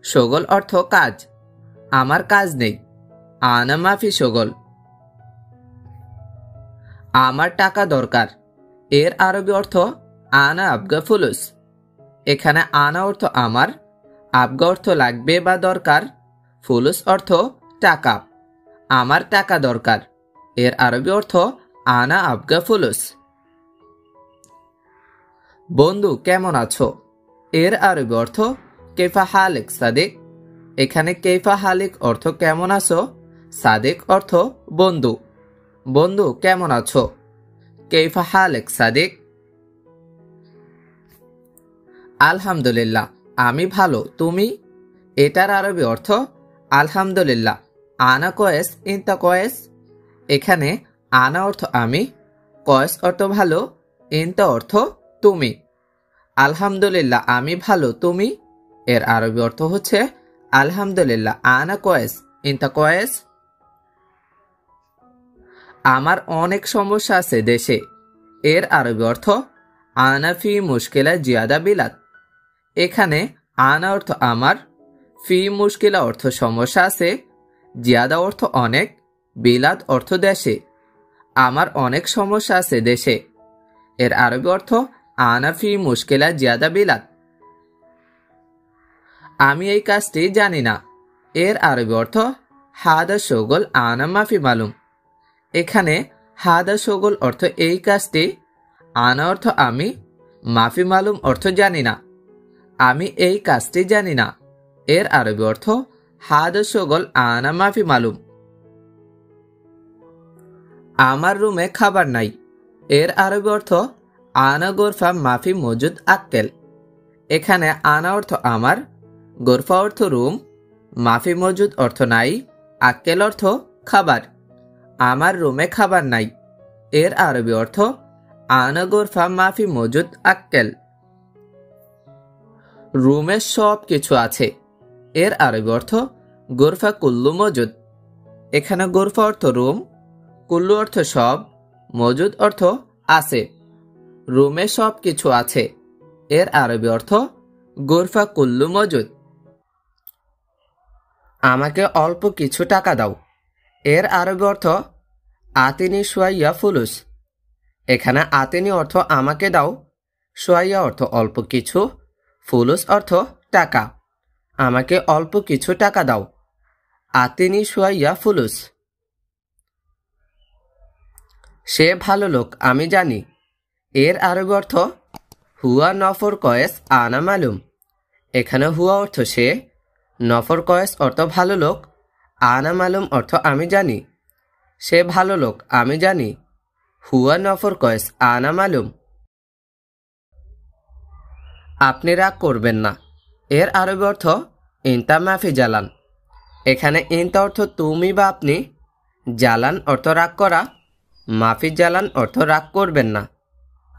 শগল অর্থ কাজ। আমার কাজ নেই, আনা মাফি শগল। আমার টাকা দরকার এর আরবি অর্থ আনা আবগা ফুলুস। এখানে আনা অর্থ আমার, আবগা অর্থ লাগবে বা দরকার, ফুলুস অর্থ টাকা। আমার টাকা দরকার এর আরবি অর্থ আনা আবগা ফুলুস। বন্ধু কেমন আছো এর আরবি অর্থ কেফা হালিক সাদিক। এখানে কেফা হালিক অর্থ কেমন আছো, সাদিক অর্থ বন্ধু। বন্ধু কেমন আছো, কেফা হালিক সাদিক। আলহামদুলিল্লাহ আমি ভালো, তুমি? এটার আরবি অর্থ আলহামদুলিল্লাহ। আনা কয়েস ইনতা কয়েস। এখানে আনা অর্থ আমি, কয়েস অর্থ ভালো, ইনতা অর্থ তুমি। আলহামদুলিল্লাহ আমি ভালো, তুমি? এর আরবি অর্থ হচ্ছে আলহামদুলিল্লাহ আনা কয়েস ইনতা কয়েস। আমার অনেক সমস্যা আছে দেশে এর আরবি অর্থ আনা ফি মুশকিলা জিয়াদা বিলাত। এখানে আনা অর্থ আমার, ফি মুশকিলা অর্থ সমস্যা আছে, জিয়াদা অর্থ অনেক, বিলাত অর্থ দেশে। আমার অনেক সমস্যা আছে দেশে এর আরবি অর্থ আনা ফি মুশকিলা জিয়াদা বিলাত। আমি এই কাজটি জানি না এর আরবি অর্থ হাদা শগল আনা মাফি মালুম। এখানে হাদা শগল অর্থ এই কাজটি, আনা অর্থ আমি, মাফি মালুম অর্থ জানি না। আমি এই কাজটি জানি না এর আরবি অর্থ হাদা শগল আনা মাফি মালুম। আমার রুমে খাবার নাই এর আরবি অর্থ আনা গোরফা মাফি মজুদ আক্কেল। এখানে আনা অর্থ আমার, গোরফা অর্থ রুম, মাফি মজুদ অর্থ নাই, আক্কেল অর্থ খাবার। আমার রুমে খাবার নাই এর আরবি অর্থ আনা গোরফা মাফি মজুদ আক্কেল। রুমে সব কিছু আছে এর আরবি অর্থ গোরফা কুল্লু মজুদ। এখানে গোরফা অর্থ রুম, কুল্লু অর্থ সব, মজুদ অর্থ আছে। রুমে সব কিছু আছে এর আরবি অর্থ গোরফা কুল্লু মজুদ। আমাকে অল্প কিছু টাকা দাও এর আরবি অর্থ আতিনি শোয়াইয়া ফুলুস। এখানে আতিনি অর্থ আমাকে দাও, শোয়াইয়া অর্থ অল্প কিছু, ফুলুস অর্থ টাকা। আমাকে অল্প কিছু টাকা দাও, আতিনি শোয়াইয়া ফুলুস। সে ভালো লোক আমি জানি এর আরবি অর্থ হুয়া নফর কয়েস আনা মালুম। এখানে হুয়া অর্থ সে, নফর কয়েস অর্থ ভালো লোক, আনা মালুম অর্থ আমি জানি। সে ভালো লোক আমি জানি, হুয়া নফর কয়েস আনা মালুম। আপনি রাগ করবেন না এর আরবি অর্থ ইনতা মাফি জালান। এখানে ইনতা অর্থ তুমি বা আপনি, জালান অর্থ রাগ করা, মাফি জালান অর্থ রাগ করবেন না,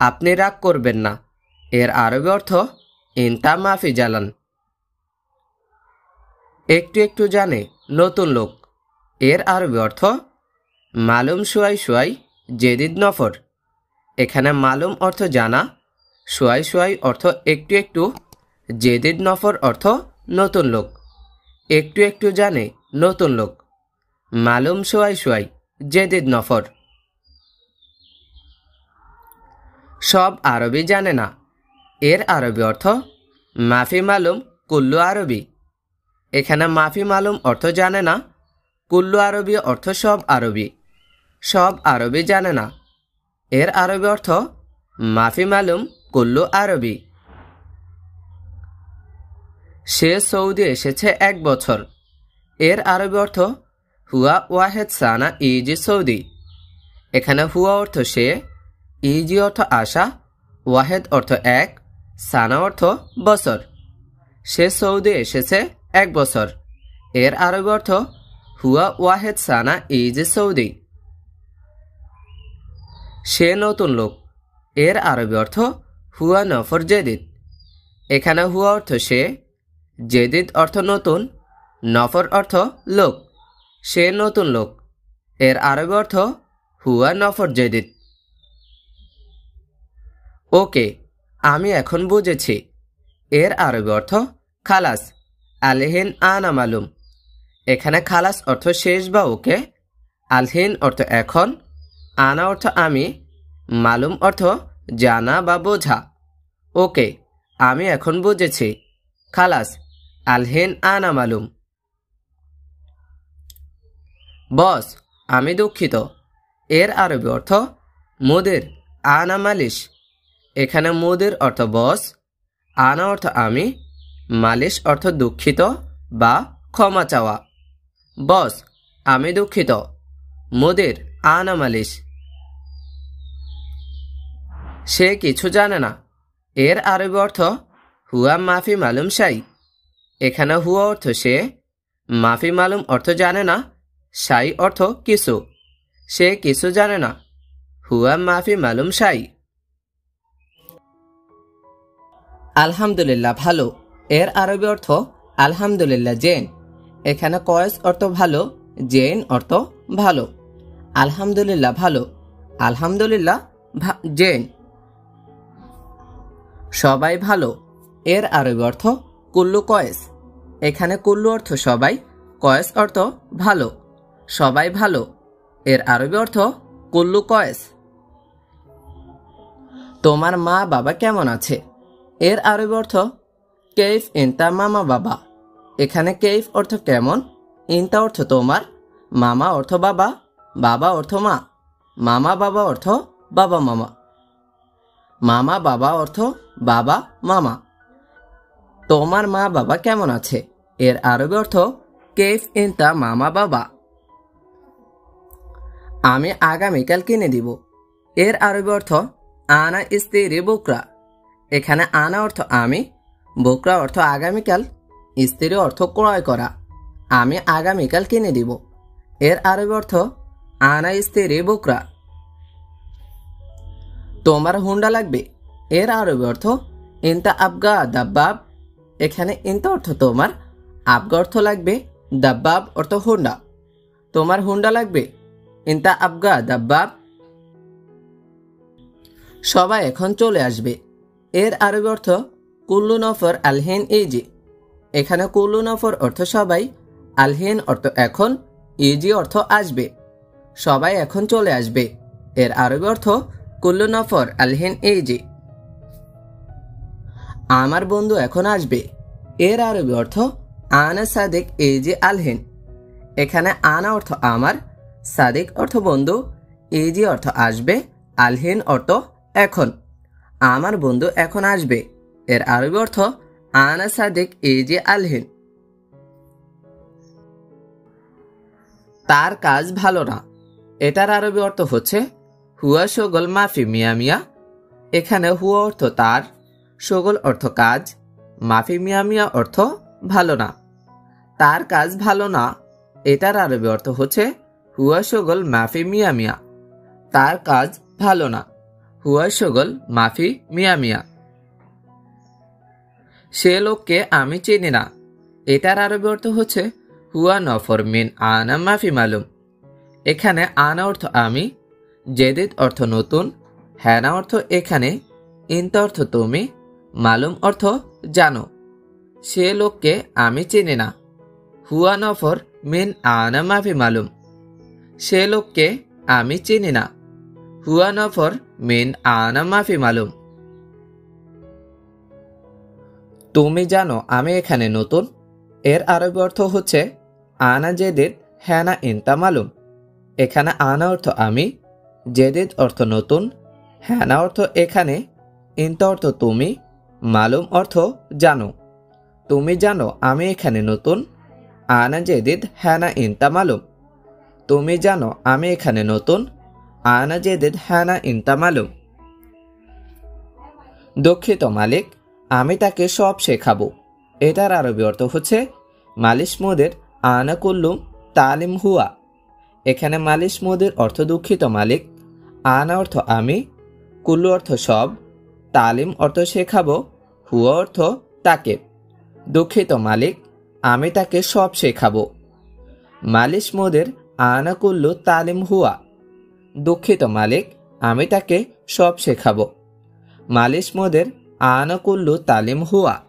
আপনি রাগ করবেন না এর আরবি অর্থ ইনতা মাফি জালান। একটু একটু জানে নতুন লোক এর আরবি অর্থ মালুম শুয়াই শুয়াই জেদিদ নফর। এখানে মালুম অর্থ জানা, শুয়াই শুয়াই অর্থ একটু একটু, জেদিদ নফর অর্থ নতুন লোক। একটু একটু জানে নতুন লোক। মালুম শুয়াই শুয়াই জেদিদ নফর। সব আরবি জানে না। এর আরবি অর্থ মাফি মালুম কুল্লু আরবি। এখানে মাফি মালুম অর্থ জানে না, কুল্লু আরবি অর্থ সব আরবি। সব আরবি জানে না। এর আরবি অর্থ মাফি মালুম কুল্লু আরবি। সে সৌদি এসেছে 1 বছর। এর আরবি অর্থ হুয়া ওয়াহেদ সানা ইজি সৌদি। এখানে হুয়া অর্থ সে, ইজি অর্থ আসা, ওয়াহেদ অর্থ 1, সানা অর্থ বছর। সে সৌদি এসেছে 1 বছর। এর আরবি অর্থ হুয়া ওয়াহেদ সানা ইজি সৌদি। সে নতুন লোক। এর আরবি অর্থ হুয়া নফর জেদিদ। এখানে হুয়া অর্থ সে, জেদিদ অর্থ নতুন, নফর অর্থ লোক। সে নতুন লোক। এর আরবি অর্থ হুয়া নফর জেদিদ। ওকে, আমি এখন বুঝেছি। এর আরবি অর্থ খালাস, আলহিন আনা মালুম। এখানে খালাস অর্থ শেষ বা ওকে, আলহিন অর্থ এখন, আনা অর্থ আমি, মালুম অর্থ জানা বা বোঝা। ওকে, আমি এখন বুঝেছি। খালাস, আলহিন আনা মালুম। বস, আমি দুঃখিত। এর আরবি অর্থ মুদির আনা মালিশ। এখানে মুদির অর্থ বস, আনা অর্থ আমি, মালিশ অর্থ দুঃখিত বা ক্ষমা চাওয়া। বস, আমি দুঃখিত। মুদির আনা মালিশ। সে কিছু জানে না। এর আরবি অর্থ হুয়া মাফি মালুম শাই। এখানে হুয়া অর্থ সে, মাফি মালুম অর্থ জানে না, শাই অর্থ কিছু। সে কিছু জানে না। হুয়া মাফি মালুম শাই। আলহামদুলিল্লাহ ভালো। এর আরবি অর্থ আলহামদুলিল্লাহ জেন। এখানে কয়েস অর্থ ভালো, জেন অর্থ ভালো। আলহামদুলিল্লাহ ভালো, আলহামদুলিল্লাহ জেন। সবাই ভালো। এর আরবি অর্থ কুল্লু কয়েস। এখানে কুল্লু অর্থ সবাই, কয়েস অর্থ ভালো। সবাই ভালো। এর আরবি অর্থ কুল্লু কয়েস। তোমার মা বাবা কেমন আছে? এর আরবি অর্থ কেইফ ইনতা মামা বাবা। এখানে কেইফ অর্থ কেমন, ইনতা অর্থ তোমার, মামা অর্থ বাবা, বাবা অর্থ মা, মামা বাবা অর্থ বাবা মামা, মামা বাবা অর্থ বাবা মামা। তোমার মা বাবা কেমন আছে? এর আরবি অর্থ কেইফ ইনতা মামা বাবা। আমি আগামীকাল কিনে দিব। এর আরবি অর্থ আনা ইস্তিরি বুকরা। এখানে আনা অর্থ আমি, বুকরা অর্থ আগামীকাল, ইস্তিরি অর্থ ক্রয় করা। আমি আগামীকাল কিনে দিব। এর আরবি অর্থ আনা ইস্তিরি বুকরা। তোমার হুন্ডা লাগবে। এর আরবি অর্থ ইনতা আবগা দাব্বাব। এখানে ইনতা অর্থ তোমার, আবগা অর্থ লাগবে, দাব্বাব অর্থ হুন্ডা। তোমার হুন্ডা লাগবে। ইনতা আবগা দাব্বাব। সবাই এখন চলে আসবে। এর আরবি অর্থ কুল্লু নফর আলহিন ইজি। এখানে কুল্লু নফর অর্থ সবাই, আলহিন অর্থ এখন, ইজি অর্থ আসবে। সবাই এখন চলে আসবে। এর আরবি অর্থ কুল্লু নফর আলহিন ইজি। আমার বন্ধু এখন আসবে। এর আরবি অর্থ আনা সাদিক ইজি আলহিন। এখানে আনা অর্থ আমার, সাদিক অর্থ বন্ধু, ইজি অর্থ আসবে, আলহিন অর্থ এখন। আমার বন্ধু এখন আসবে। এর আরবি অর্থ আনা সাদিক ইজি আলহিন। তার কাজ ভালো না। এটার আরবি অর্থ হচ্ছে হুয়া শগল মাফি মিয়া মিয়া। এখানে হুয়া অর্থ তার, শগল অর্থ কাজ, মাফি মিয়া মিয়া অর্থ ভালো না। তার কাজ ভালো না। এটার আরবি অর্থ হচ্ছে হুয়া শগল মাফি মিয়া মিয়া। তার কাজ ভালো না। হুয়া শগল মাফি মিয়া মিয়া। সে লোককে আমি চিনি না। এটার আরবি অর্থ হচ্ছে হুয়া নফর মিন আনা মাফি মালুম। এখানে আনা অর্থ আমি, জেদিদ অর্থ নতুন, হ্যানা অর্থ এখানে, ইনতা অর্থ তুমি, মালুম অর্থ জানো। সে লোককে আমি চিনি না। হুয়া নফর মিন আনা মাফি মালুম। সে লোককে আমি চিনি না। হুয়া নফর মিন আনা মাফি মালুম। তুমি জানো আমি এখানে নতুন। এর আরবি অর্থ হচ্ছে আনা জেদিদ হ্যানা ইনতা মালুম। এখানে আনা অর্থ আমি, জেদিদ অর্থ নতুন, হ্যানা অর্থ এখানে, ইনতা অর্থ তুমি, মালুম অর্থ জানো। তুমি জানো আমি এখানে নতুন। আনা জেদিদ হ্যানা ইনতা মালুম। তুমি জানো আমি এখানে নতুন। আনা জেদিদ হ্যানা ইনতা মালুম। দুঃখিত মালিক, আমি তাকে সব শেখাবো। এটার আরবি অর্থ হচ্ছে মালিশ মোদের আনা কুল্লুম তালিম হুয়া। এখানে মালিশ মোদের অর্থ দুঃখিত মালিক, আনা অর্থ আমি, কুল্লু অর্থ সব, তালিম অর্থ শেখাবো, হুয়া অর্থ তাকে। দুঃখিত মালিক, আমি তাকে সব শেখাবো। মালিশ মোদের আনা কুল্লু তালিম হুয়া। দুঃখিত মালিক, আমি তাকে সব শেখাবো। মালিশ মোদের আনা কুল্লু তালিম হুয়া।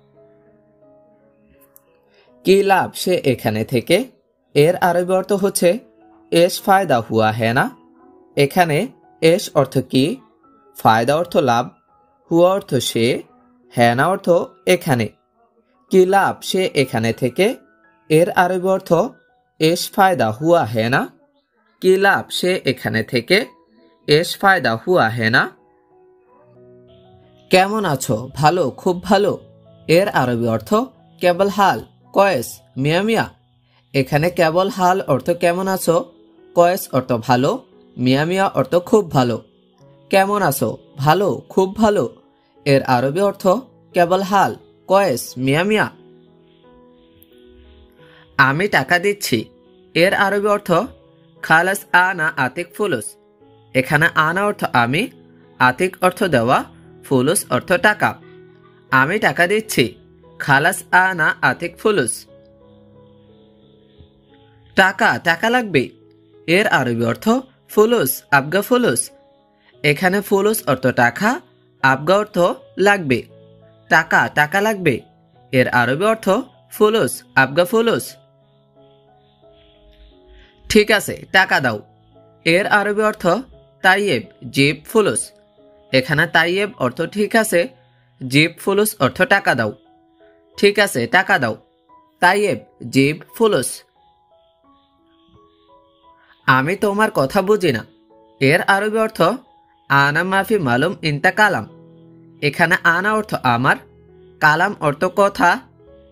কি লাভ সে এখানে থেকে? এর আরবি অর্থ হচ্ছে এস ফায়দা হুয়া হ্যানা। এখানে এস অর্থ কি, ফায়দা অর্থ লাভ, হুয়া অর্থ সে, হ্যানা অর্থ এখানে। কি লাভ সে এখানে থেকে? এর আরবি অর্থ এস ফায়দা হুয়া হ্যানা। কি লাভ সে এখানে থেকে? এস ফায়দা হুয়া হ্যানা। কেমন আছো? ভালো, খুব ভালো। এর আরবি অর্থ কেবল হাল, কয়েস, মিয়া মিয়া। এখানে কেবল হাল অর্থ কেমন আছো, কয়েস অর্থ ভালো, মিয়া মিয়া অর্থ খুব ভালো। কেমন আছো? ভালো, খুব ভালো। এর আরবি অর্থ কেবল হাল, কয়েস, মিয়া মিয়া। আমি টাকা দিচ্ছি। এর আরবি অর্থ খালাস আনা আতিক ফুলুস। এখানে আনা অর্থ আমি, আতিক অর্থ দেওয়া, ফুলুস অর্থ টাকা। আমি টাকা দিচ্ছি। খালাস আনা আতিক ফুলুস। টাকা, টাকা লাগবে। এর আরবি অর্থ ফুলুস আবগা ফুলুস। এখানে ফুলুস অর্থ টাকা, আবগা অর্থ লাগবে। টাকা, টাকা লাগবে। এর আরবি অর্থ ফুলুস আবগা ফুলুস। ঠিক আছে, টাকা দাও। এর আরবি অর্থ তাইয়েব জিব ফুলুস। এখানে তাইয়েব অর্থ ঠিক আছে, জিব ফুলুস অর্থ টাকা দাও। ঠিক আছে, টাকা দাও। তাইয়েব জিব ফুলুস। আমি তোমার কথা বুঝি না। এর আরবি অর্থ আনা মাফি মালুম ইনতা কালাম। এখানে আনা অর্থ আমার, কালাম অর্থ কথা,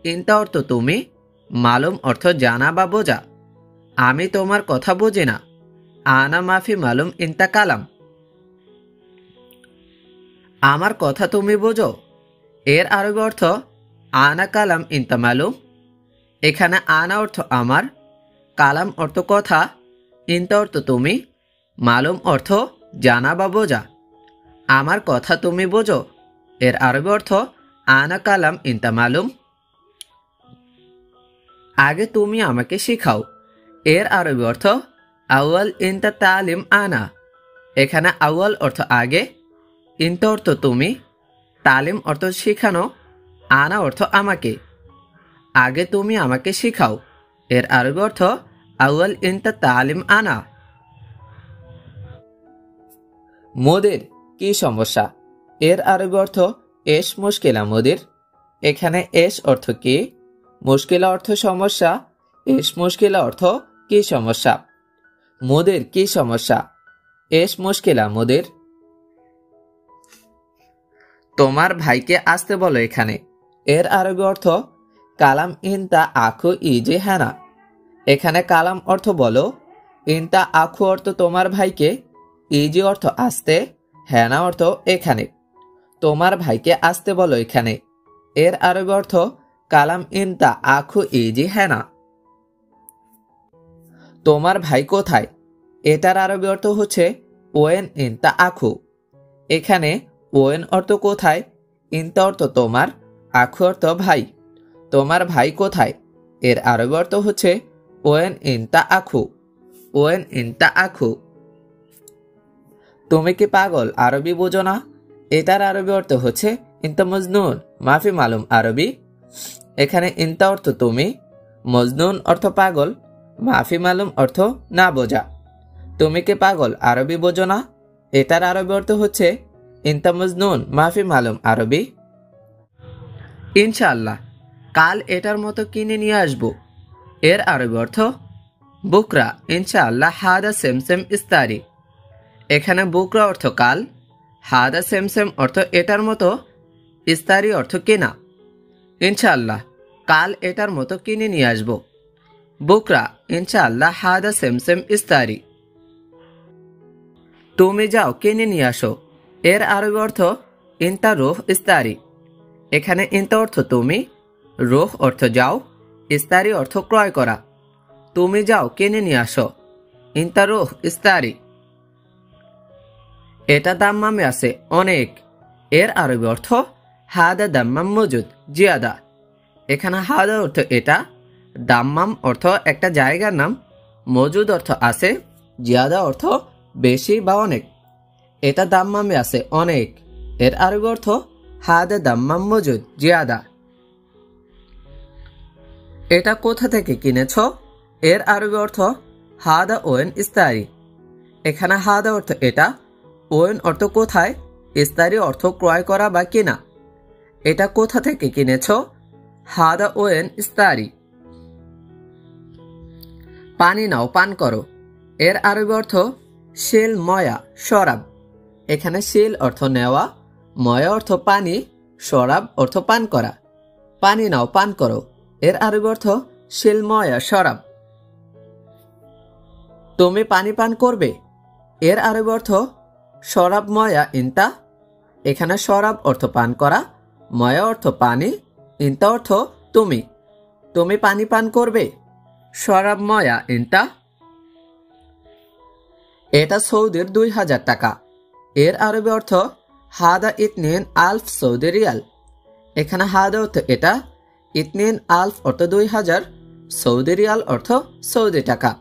ইনতা অর্থ তুমি, মালুম অর্থ জানা বা বোঝা। আমি তোমার কথা বুঝি না। আনা মাফি মালুম ইনতা কালাম। আমার কথা তুমি বোঝো। এর আরবি অর্থ আনা কালাম ইনতা মালুম। এখানে আনা অর্থ আমার, কালাম অর্থ কথা, ইনতা অর্থ তুমি, মালুম অর্থ জানা বা বোঝা। আমার কথা তুমি বোঝো। এর আরবি অর্থ আনা কালাম ইনতা মালুম। আগে তুমি আমাকে শিখাও। এর আরবি অর্থ আউয়াল ইনতা তালিম আনা। এখানে আউয়াল অর্থ আগে, ইনতা অর্থ তুমি, তালিম অর্থ শিখানো, আনা অর্থ আমাকে। আগে তুমি আমাকে শিখাও। এর আরবি অর্থ আউয়াল ইনতা তালিম আনা। মোদের কি সমস্যা? এর আরবি অর্থ এস মুশকিলা মোদের। এখানে এস অর্থ কি, মুশকিলা অর্থ সমস্যা, এস মুশকিলা অর্থ কি সমস্যা। মোদের কি সমস্যা? এস মুশকিলা মোদের। তোমার ভাইকে আসতে বলো এখানে। এর আরবি অর্থ কালাম ইনতা আখু ইজে হ্যানা। এখানে কালাম অর্থ বলো, ইনতা আখু অর্থ তোমার ভাইকে, ইজি অর্থ আসতে, হ্যানা অর্থ এখানে। তোমার ভাইকে আসতে বলো এখানে। এর আরবি অর্থ কালাম ইনতা আখু ইজি হ্যানা। তোমার ভাই কোথায়? এটার আরবি অর্থ হচ্ছে ওয়েন ইনতা আখু। এখানে ওয়েন অর্থ কোথায়, ইনতা অর্থ তোমার, আখু অর্থ ভাই। তোমার ভাই কোথায়? এর আরবি অর্থ হচ্ছে ওয়েন ইনতা আখু, ওয়েন ইনতা আখু। তুমি কি পাগল আরবি বোঝো না? এটার আরবি অর্থ হচ্ছে ইনতা মজনুন, মাফি মালুম আরবি। এখানে ইনতা অর্থ তুমি, মজনুন অর্থ পাগল, মাফি মালুম অর্থ না বোঝা। তুমি কি পাগল আরবি বোঝো না? এটার আরবি অর্থ হচ্ছে ইনতা মজনুন, মাফি মালুম আরবি। ইনশাআল্লাহ কাল এটার মতো কিনে নিয়ে আসবো। এর আরবি অর্থ বুকরা ইনশাআল্লাহ হাদা সেমসেম ইস্তারি। এখানে বুকরা অর্থ কাল, হাদা সেমসেম অর্থ এটার মতো, ইস্তারি অর্থ কেনা। ইনশাআল্লাহ কাল এটার মতো কিনে নিয়ে আসবো। বুকরা ইনশাআল্লাহ হাদা সেমসেম ইস্তারি। তুমি যাও কিনে নিয়ে আসো। এর আরবি অর্থ ইনতা রুহ ইস্তারি। এখানে ইনতা অর্থ তুমি, রুহ অর্থ যাও, ইস্তারি অর্থ ক্রয় করা। তুমি যাও কিনে নিয়ে আসো, ইনতা রুহ ইস্তারি। এটা দাম্মামে আছে অনেক। এর আরবি অর্থ হাদা দাম্মাম মজুদ জিয়াদা। এখানে হাদা অর্থ এটা, দাম্মাম অর্থ একটা জায়গার নাম, মজুদ অর্থ আছে, জিয়াদা অর্থ বেশি বা অনেক। এটা দাম্মামে আছে অনেক। এর আরবি অর্থ হাদা দাম্মাম মজুদ জিয়াদা। এটা কোথা থেকে কিনেছ? এর আরবি অর্থ হাদা ওয়েন ইস্তারি। এখানে হাদা অর্থ এটা, ওয়েন অর্থ কোথায়, ইস্তারি অর্থ ক্রয় করা বা কেনা। এটা কোথা থেকে কিনেছ? হাদা ওয়েন ইস্তারি। পানি নাও পান করো। এর আরবি অর্থ শিল ময়া শরাব। এখানে শিল অর্থ নেওয়া, ময়া অর্থ পানি, শরাব অর্থ পান করা। পানি নাও পান করো। এর আরবি অর্থ শিল ময়া শরাব। তুমি পানি পান করবে। এর আরবি অর্থ শরাব ময়া ইনতা। এখানে শরাব অর্থ পান করা, ময়া অর্থ পানি, ইনতা অর্থ তুমি। তুমি পানি পান করবে। শরাব ময়া ইনতা। এটা সৌদির 2000 টাকা। এর আরবি অর্থ হাদা ইতনিন আলফ সৌদি রিয়াল। এখানে হাদা অর্থ এটা, ইতনিন আলফ অর্থ 2000, সৌদি রিয়াল অর্থ সৌদি টাকা।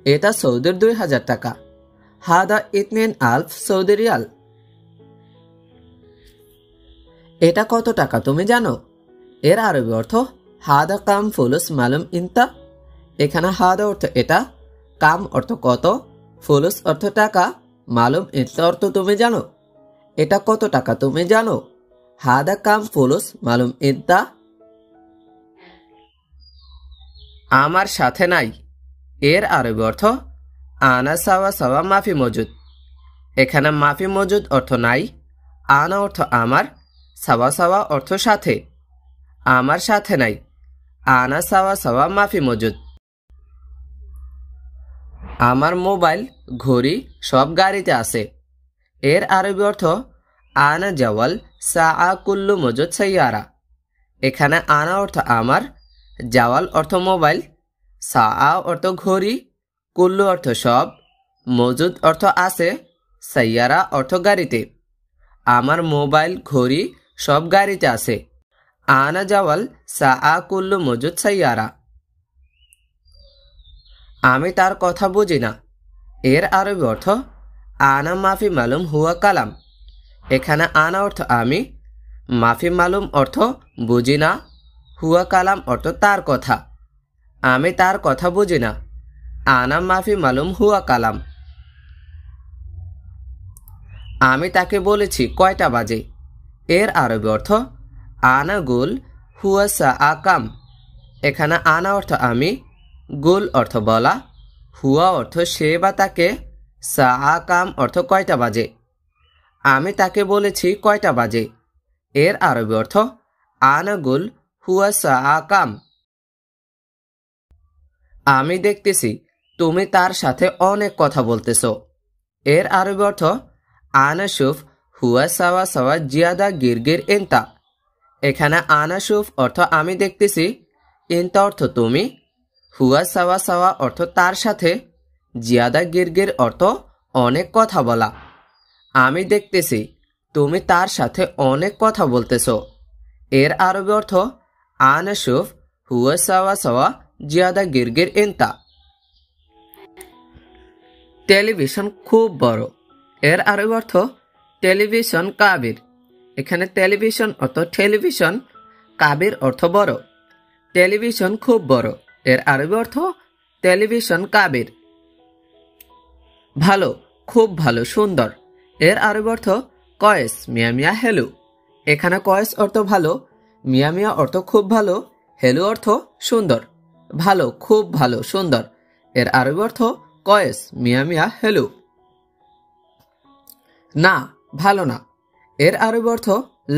এটা সৌদির 2000 টাকা। হাদা ইতনিন আলফ সৌদি রিয়াল। এটা কত টাকা তুমি জানো? এর আরবি অর্থ হাদা কাম ফুলুস মালুম ইনতা। এখানে হাদা অর্থ এটা, কাম অর্থ কত, ফুলুস অর্থ টাকা, মালুম ইনতা অর্থ তুমি জানো। এটা কত টাকা তুমি জানো? হাদা কাম ফুলুস মালুম ইনতা। আমার সাথে নাই। এর আরবি অর্থ আনা সাওয়া সাওয়া মাফি মজুদ। এখানে মাফি মজুদ অর্থ নাই, আনা অর্থ আমার, সাওয়া সাওয়া অর্থ সাথে। আমার সাথে নাই, আনা সাওয়া সাওয়া মাফি মজুদ। আমার মোবাইল, ঘড়ি সব গাড়িতে আছে। এর আরবি অর্থ আনা জাওয়াল সাআ কুল্লু মজুদ সাইয়ারা। এখানে আনা অর্থ আমার, জাওয়াল অর্থ মোবাইল, সাআ অর্থ ঘড়ি, কুল্লু অর্থ সব, মজুদ অর্থ আছে, সাইয়ারা অর্থ গাড়িতে। আমার মোবাইল ঘড়ি সব গাড়িতে আছে। আনা জাওয়াল সাআ কুল্লু মজুদ সাইয়ারা। আমি তার কথা বুঝি না। এর আরবি অর্থ আনা মাফি মালুম হুয়া কালাম। এখানে আনা অর্থ আমি, মাফি মালুম অর্থ বুঝি না, হুয়া কালাম অর্থ তার কথা। আমি তার কথা বুঝি না। আনা মাফি মালুম হুয়া কালাম। আমি তাকে বলেছি কয়টা বাজে। এর আরবি অর্থ আনা গুল হুয়া সাআ কাম। এখানে আনা অর্থ আমি, গুল অর্থ বলা, হুয়া অর্থ সে বা তাকে, সাআ কাম অর্থ কয়টা বাজে। আমি তাকে বলেছি কয়টা বাজে। এর আরবি অর্থ আনা গুল হুয়া সাআ কাম। আমি দেখতেছি তুমি তার সাথে অনেক কথা বলতেছ। এর আরবি অর্থ আনা শুফ হুয়া সাওয়া সাওয়া জিয়াদা গিরগির ইনতা। এখানে আনা শুফ অর্থ আমি দেখতেছি, ইনতা অর্থ তুমি, হুয়া সাওয়া সাওয়া অর্থ তার সাথে, জিয়াদা গিরগির অর্থ অনেক কথা বলা। আমি দেখতেছি তুমি তার সাথে অনেক কথা বলতেছ। এর আরবি অর্থ আনা শুফ হুয়া সাওয়া সাওয়া ज़्यादा गिरगिर इंता। টেলিভিশন খুব বড়, এর আরবি অর্থ টেলিভিশন কাবির। এখানে টেলিভিশন অর্থ টেলিভিশন, কাবির অর্থ বড়। টেলিভিশন খুব বড়, এর আরবি অর্থ টেলিভিশন কাবির। ভালো, খুব ভালো, সুন্দর, এর আরবি অর্থ কয়েস মিয়া মিয়া হেলু। এখানে কয়েস অর্থ ভালো, মিয়া মিয়া অর্থ খুব ভালো, হেলু অর্থ সুন্দর। ভালো, খুব ভালো, সুন্দর, এর আরবি অর্থ কয়েস মিয়া মিয়া হেলু। না, ভালো না, এর আরবি অর্থ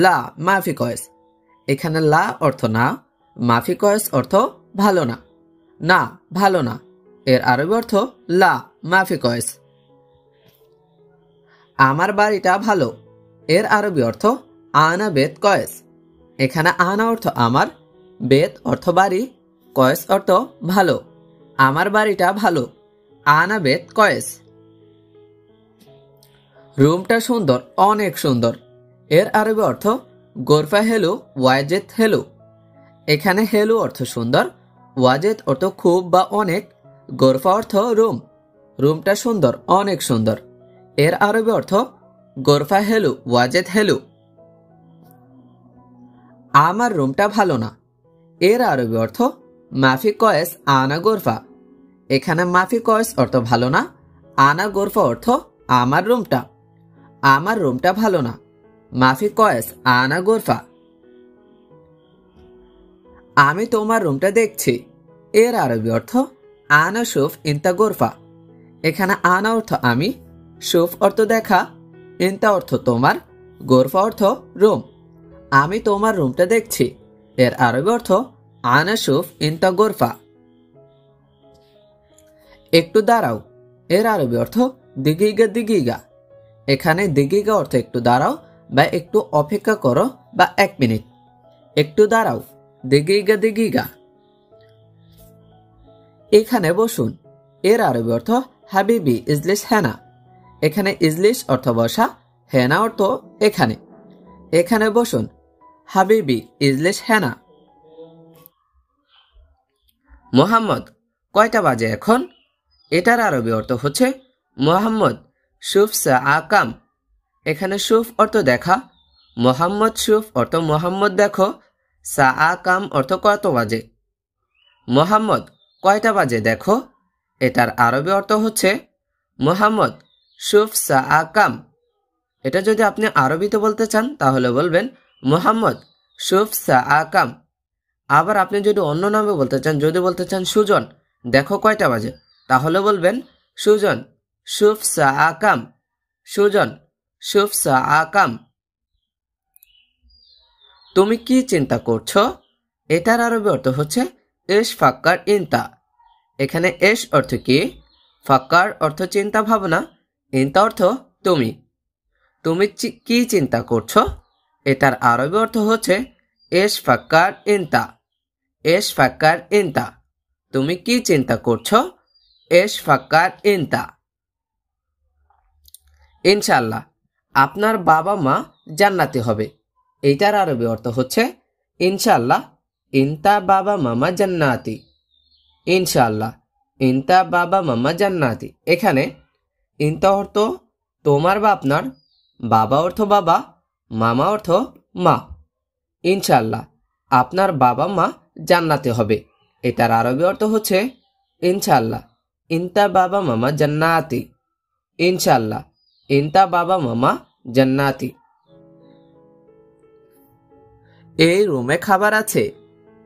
লা মাফি কয়েস। এখানে লা অর্থ না, মাফি কয়েস অর্থ ভালো না। না, ভালো না, এর আরবি অর্থ লা মাফি কয়েস। আমার বাড়িটা ভালো, এর আরবি অর্থ আনা বেত কয়েস। এখানে আনা অর্থ আমার, বেত অর্থ বাড়ি, কয়েস অর্থ ভালো। আমার বাড়িটা ভালো, আনা বেত কয়েস। রুমটা সুন্দর, অনেক সুন্দর, এর আরবি অর্থ গোরফা হেলু ওয়াজেদ হেলু। এখানে হেলু অর্থ সুন্দর, ওয়াজেদ অর্থ খুব বা অনেক, গোরফা অর্থ রুম। রুমটা সুন্দর, অনেক সুন্দর, এর আরবি অর্থ গোরফা হেলু ওয়াজেদ হেলু। আমার রুমটা ভালো না, এর আরবি অর্থ মাফি কয়েস আনা গোরফা। এখানে মাফি কয়েস অর্থ ভালো না, আনা গোরফা অর্থ আমার রুমটা। আমার রুমটা ভালো না, মাফি কয়েস আনা গোরফা। আমি তোমার রুমটা দেখছি, এর আরবি অর্থ আনা শুফ ইন্তা গোরফা। এখানে আনা অর্থ আমি, শুফ অর্থ দেখা, ইন্তা অর্থ তোমার, গোরফা অর্থ রুম। আমি তোমার রুমটা দেখছি, এর আরবি অর্থ আনা শুফ ইন্তা গোরফা। একটু দাঁড়াও, এর আরবি অর্থ দিগিগা দিগিগা। এখানে দিগিগা অর্থ একটু দাঁড়াও বা একটু অপেক্ষা করো বা 1 মিনিট। একটু দাঁড়াও, দিগিগা দিগিগা। এখানে বসুন, এর আরবি অর্থ হাবিবি ইজলিস হেনা। এখানে ইজলিস অর্থ বসা, হেনা অর্থ এখানে। এখানে বসুন, হাবিবি ইজলিস হেনা। মোহাম্মদ, কয়টা বাজে এখন? এটার আরবি অর্থ হচ্ছে মোহাম্মদ শুফ সা আকাম। এখানে শুফ অর্থ দেখা, মোহাম্মদ শুফ অর্থ মোহাম্মদ দেখো, সা আকাম অর্থ কত বাজে। মোহাম্মদ, কয়টা বাজে দেখো, এটার আরবি অর্থ হচ্ছে মোহাম্মদ শুফ সা আকাম। এটা যদি আপনি আরবিতে বলতে চান তাহলে বলবেন মোহাম্মদ শুফ সা আকাম। আবার আপনি যদি অন্য নামে বলতে চান, যদি বলতে চান সুজন, দেখো কয়টা বাজে, তাহলে বলবেন সুজন শুফ সা আকাম। সুজন শুফ সা আকাম। তুমি কি চিন্তা করছো? এটার আরবি অর্থ হচ্ছে এশ ফাক্কার ইনতা। এখানে এশ অর্থ কি, ফাক্কার অর্থ চিন্তা ভাবনা, ইনতা অর্থ তুমি। তুমি কি চিন্তা করছো? এটার আরবি অর্থ হচ্ছে এশ ফাক্কার ইনতা। এশ ফাক্কার ইনতা। তুমি কি চিন্তা করছো? এশ ফাক্কার ইনতা। ইনশাআল্লাহ আপনার বাবা মা জান্নাতি হবে। এইটার আরবি অর্থ হচ্ছে ইনশাআল্লাহ ইনতা বাবা মামা জান্নাতি। ইনশাআল্লাহ ইনতা বাবা মামা জান্নাতি। এখানে ইনতা অর্থ তোমার বা আপনার, বাবা অর্থ বাবা, মামা অর্থ মা। ইনশাআল্লাহ আপনার বাবা মা জান্নাতি হবে। এটার আরবি অর্থ হচ্ছে ইনশাআল্লাহ ইনতা বাবা মামা জান্নাতি। ইনশাআল্লাহ ইনতা বাবা মামা জান্নাতি। এই রুমে খাবার আছে।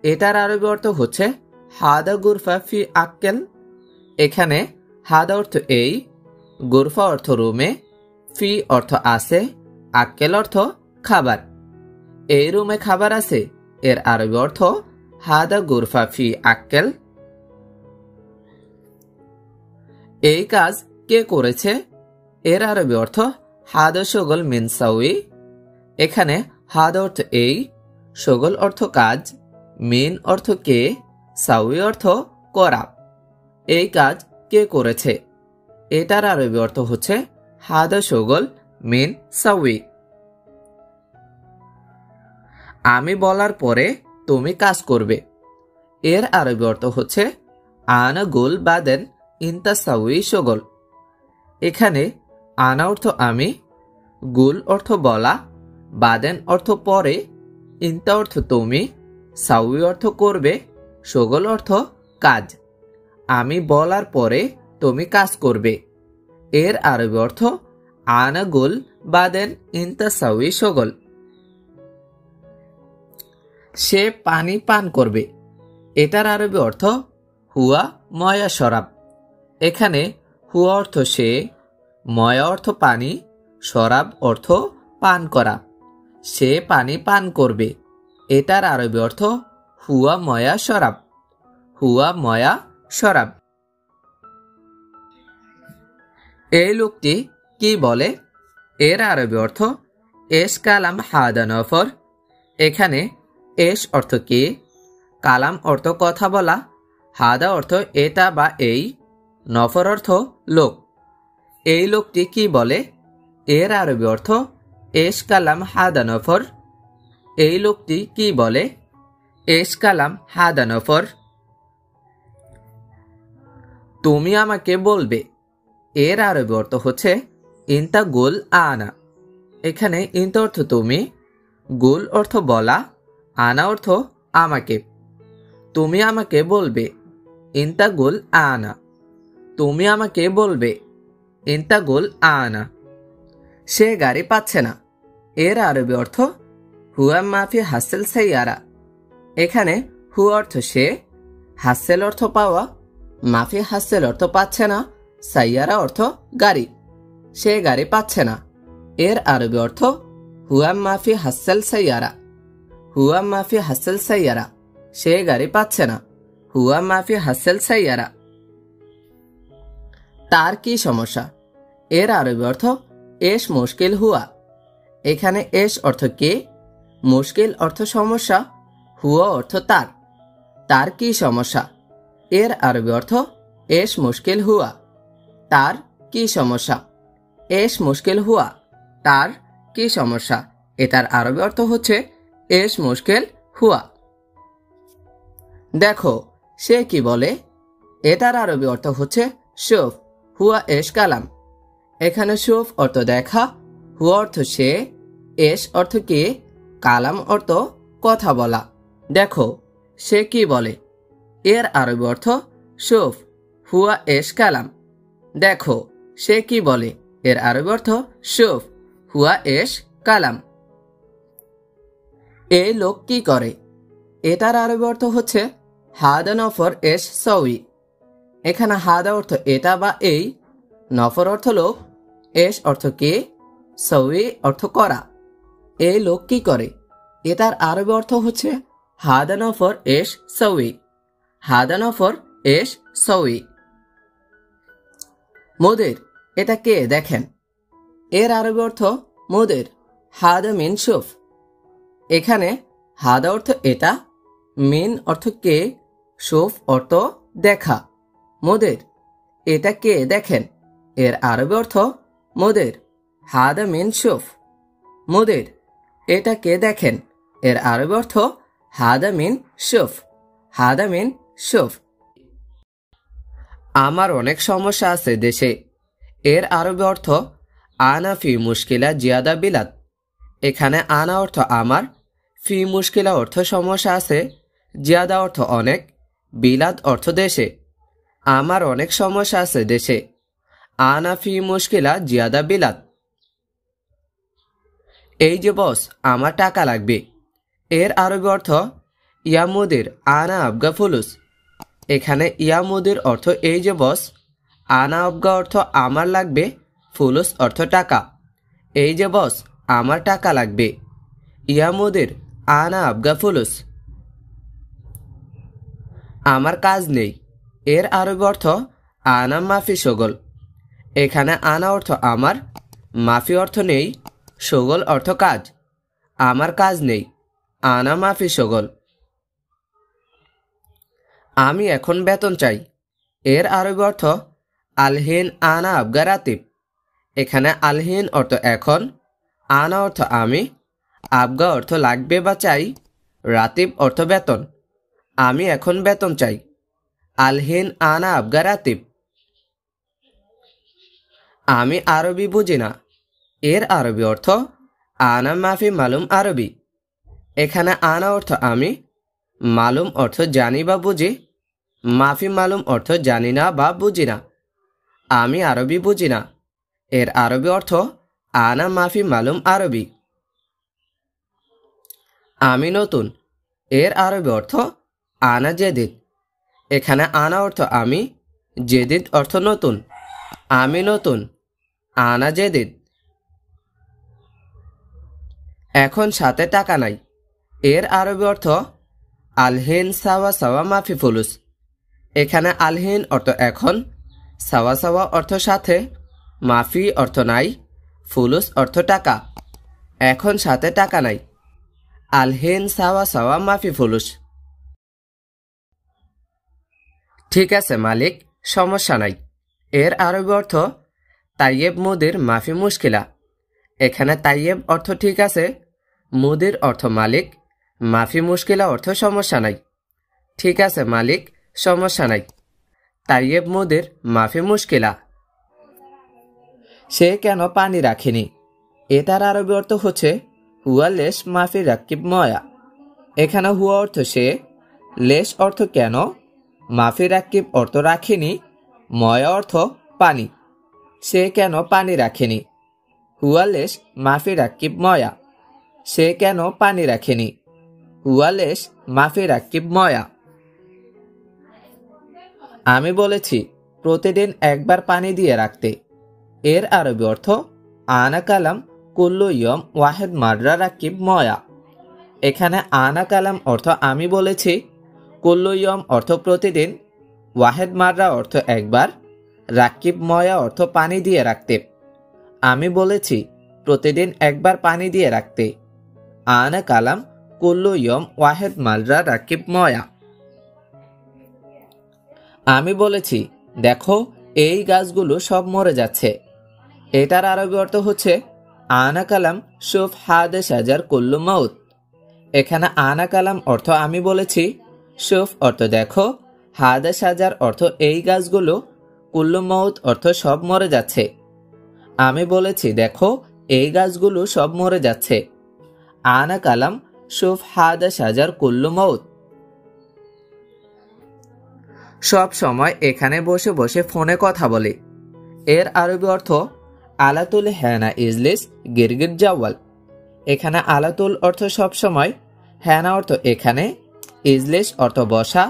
এটার আরবি অর্থ হচ্ছে হাদা গুরফা ফি আক্কেল। এখানে হাদা অর্থ এই, গুরফা অর্থ রুমে, ফি অর্থ আছে, আক্কেল অর্থ খাবার। এই রুমে খাবার আছে, এর আরবি অর্থ হাদা গুরফা ফি আক্কেল। এই কাজ কে করেছে? এর আরবি অর্থ হাদা শগল মিন সাউই। এখানে হাদা অর্থ এই, শগল অর্থ কাজ, মিন অর্থ কে, সাউই অর্থ করা। এই কাজ কে করেছে? এটার আরবি অর্থ হচ্ছে হাদা শগল মিন সাউই। আমি বলার পরে তুমি কাজ করবে। এর আরবি অর্থ হচ্ছে আনা গুল বাদেন ইনতা সাউই শগল। এখানে আনা অর্থ আমি, গুল অর্থ বলা, বাদেন অর্থ পরে, ইনতা অর্থ তুমি, সাউই অর্থ করবে, শগল অর্থ কাজ। আমি বলার পরে তুমি কাজ করবে। এর আরবি অর্থ আনা গুল বাদেন ইনতা সাউই শগল। সে পানি পান করবে। এটার আরবি অর্থ হুয়া ময়া শরাব। এখানে হুয়া অর্থ সে, ময়া অর্থ পানি, শরাব অর্থ পান করা। সে পানি পান করবে। এটার আরবি অর্থ হুয়া ময়া শরাব। হুয়া ময়া শরাব। এই লোকটি কি বলে? এর আরবি অর্থ এস কালাম হাদা নফর। এখানে এস অর্থ কি, কালাম অর্থ কথা বলা, হাদা অর্থ এটা বা এই, নফর অর্থ লোক। এই লোকটি কি বলে? এর আরবি অর্থ এস কালাম হাদা নফর। এই লোকটি কি বলে? এস কালাম হাদা নফর। তুমি আমাকে বলবে। এর আরবি অর্থ হচ্ছে ইনতা গুল আনা। এখানে ইনতা অর্থ তুমি, গুল অর্থ বলা, আনা অর্থ আমাকে। তুমি আমাকে বলবে। ইনতা গুল আনা। তুমি আমাকে বলবে। ইনতা গুল আনা। সে গাড়ি পাচ্ছে না। এর আরবি অর্থ হুয়া মাফি হাসেল সাইয়ারা। এখানে হুয়া অর্থ সে, হাসেল অর্থ পাওয়া, মাফি হাসেল অর্থ পাচ্ছে না, সাইয়ারা অর্থ গাড়ি। সে গাড়ি পাচ্ছে না। এর আরবি অর্থ হুয়া মাফি হাসেল সাইয়ারা। হুয়া মাফি হাসেল সাইয়ারা। সে গাড়ি পাচ্ছে না। হুয়া মাফি হাসেল সাইয়ারা। তার কি সমস্যা? এর আরবি অর্থ এস মুশকিল হুয়া। এখানে এস অর্থ কে, মুশকিল অর্থ সমস্যা, হুয়া অর্থ তার। তার কি সমস্যা? এর আরবি অর্থ এস মুশকিল হুয়া। তার কি সমস্যা? এস মুশকিল হুয়া। তার কি সমস্যা? এটার আরবি অর্থ হচ্ছে এস মুশকিল হুয়া। দেখো সে কি বলে? এটার আরবি অর্থ হচ্ছে শুফ হুয়া এস কালাম। এখানে শুফ অর্থ দেখা, হুয়া অর্থ সে, এস অর্থ কি, কালাম অর্থ কথা বলা। দেখো সে কি বলে? এর আরবি অর্থ শুফ হুয়া এস কালাম। দেখো সে কি বলে? এর আরবি অর্থ শুফ হুয়া এস কালাম। এই লোক কি করে? এটার আরবি অর্থ হচ্ছে হাদা নফর এস সউই। এখানে হাদা অর্থ এটা বা এই, নফর অর্থ লোক, এস অর্থ কে, সউই অর্থ করা। এই লোক কি করে? এটার আরবি অর্থ হচ্ছে হাদা নফর এস সউই। হাদা নফর এস সউই। মোদের এটা কে দেখেন। এর আরবি অর্থ মোদের হাদা মিন শুফ। এখানে হাদা অর্থ এটা, মিন অর্থ কে, শুফ অর্থ দেখা। মোদের এটা কে দেখেন। এর আরবি অর্থ মোদের হাদা মিন শুফ। মোদের এটা কে দেখেন। এর আরবি অর্থ হাদা মিন শুফ। হাদা মিন শুফ। আমার অনেক সমস্যা আছে দেশে। এর আরবি অর্থ আনা ফি মুশকিলা জিয়াদা বিলাদ। এখানে আনা অর্থ আমার, ফি মুশকিলা অর্থ সমস্যা আছে, জিয়াদা অর্থ অনেক, বিলাদ অর্থ দেশে। আমার অনেক সমস্যা আছে দেশে। আনা ফি মুশকিলা জিয়াদা বিলাদ। এই যে বস, আমার টাকা লাগবে। এর আরবি অর্থ ইয়া মুদির আনা আবগা ফুলুস। এখানে ইয়া মুদির অর্থ এই যে বস, আনা আবগা অর্থ আমার লাগবে, ফুলুস অর্থ টাকা। এই যে বস, আমার টাকা লাগবে। ইয়া মুদির আনা আবগা ফুলুস। আমার কাজ নেই। এর আরবি অর্থ আনা মাফি শগল। এখানে আনা অর্থ আমার, মাফি অর্থ নেই, শগল অর্থ কাজ। আমার কাজ নেই। আনা মাফি শগল। আমি এখন বেতন চাই। এর আরবি অর্থ আলহিন আনা আবগা রাতিব। এখানে আলহিন অর্থ এখন, আনা অর্থ আমি, আবগা অর্থ লাগবে বা চাই, রাতিব অর্থ বেতন। আমি এখন বেতন চাই। আলহিন আনা আবগা রাতিব। আমি আরবি বুঝি না, এর আরবি অর্থ আনা মাফি মালুম আরবি। এখানে আনা অর্থ আমি, মালুম অর্থ জানি বা বুঝি, মাফি মালুম অর্থ জানি না বা বুঝি না। আমি আরবি বুঝি না, এর আরবি অর্থ আনা মাফি মালুম আরবি। আমি নতুন, এর আরবি অর্থ আনা জেদিদ। এখানে আনা অর্থ আমি, জেদিদ অর্থ নতুন। আমি নতুন, আনা জেদিদ। এখন সাথে টাকা নাই, এর আরবি অর্থ আলহিন সাওয়া সাওয়া মাফি ফুলুস। এখানে আলহিন অর্থ এখন, সাওয়া সাওয়া অর্থ সাথে, মাফি অর্থ নাই, ফুলুস অর্থ টাকা। এখন সাথে টাকা নাই, আলহিন সাওয়া সাওয়া মাফি ফুলুস। ঠিক আছে মালিক, সমস্যা নাই। এর আরবি অর্থ তাইয়েব মুদির মাফি মুশকিলা। এখানে তাইয়েব অর্থ ঠিক আছে, মুদির অর্থ মালিক, মাফি মুশকিলা অর্থ সমস্যা নাই। ঠিক আছে মালিক, সমস্যা নাই। তাইয়েব মুদির মাফি মুশকিলা। সে কেন পানি রাখেনি, এটার আরবি অর্থ হচ্ছে হুয়া লেশ মাফি রাকিব ময়া। এখানে হুয়া অর্থ সে, লেশ অর্থ কেন, মাফি রাকিব অর্থ রাখেনি, ময়া অর্থ পানি। সে কেন পানি রাখেনি, হুয়া লেশ মাফি রাকিব ময়া। সে কেন পানি রাখেনি, হুয়া লেশ মাফি রাকিব ময়া। আমি বলেছি প্রতিদিন একবার পানি দিয়ে রাখতে। এর আরবি অর্থ আনা কালাম কুল্লু ইয়ম ওয়াহেদ মাররা রাকিব ময়া। এখানে আনা কালাম অর্থ আমি বলেছি, কুল্লু ইয়ম অর্থ প্রতিদিন, ওয়াহেদ মাররা অর্থ একবার, রাকিব ময়া অর্থ পানি দিয়ে রাখতে। আমি বলেছি প্রতিদিন একবার পানি দিয়ে রাখতে। আনা কালাম কুল্লু ইয়ম ওয়াহেদ মাররা রাকিব ময়া। আমি বলেছি দেখো এই গাছগুলো সব মরে যাচ্ছে। এটার আরবি অর্থ হচ্ছে আনা কালাম শুফ হাদে সাজার কুল্লু মাউত। এখানে আনা কালাম অর্থ আমি বলেছি, শুফ অর্থ দেখো, হাদে সাজার অর্থ এই গাছগুলো, কুল্লু মাউত অর্থ সব মরে যাচ্ছে। আমি বলেছি দেখো এই গাছগুলো সব মরে যাচ্ছে। আনা কালাম শুফ হাদে সাজার কুল্লু মাউত। সব সময় এখানে বসে বসে ফোনে কথা বলে। এর আরবি অর্থ আলাতুল হ্যানা ইজলিস গিরগির জাওয়াল। এখানে আলাতুল অর্থ সব সময়, হ্যানা অর্থ এখানে, ইজলিস অর্থ বসা,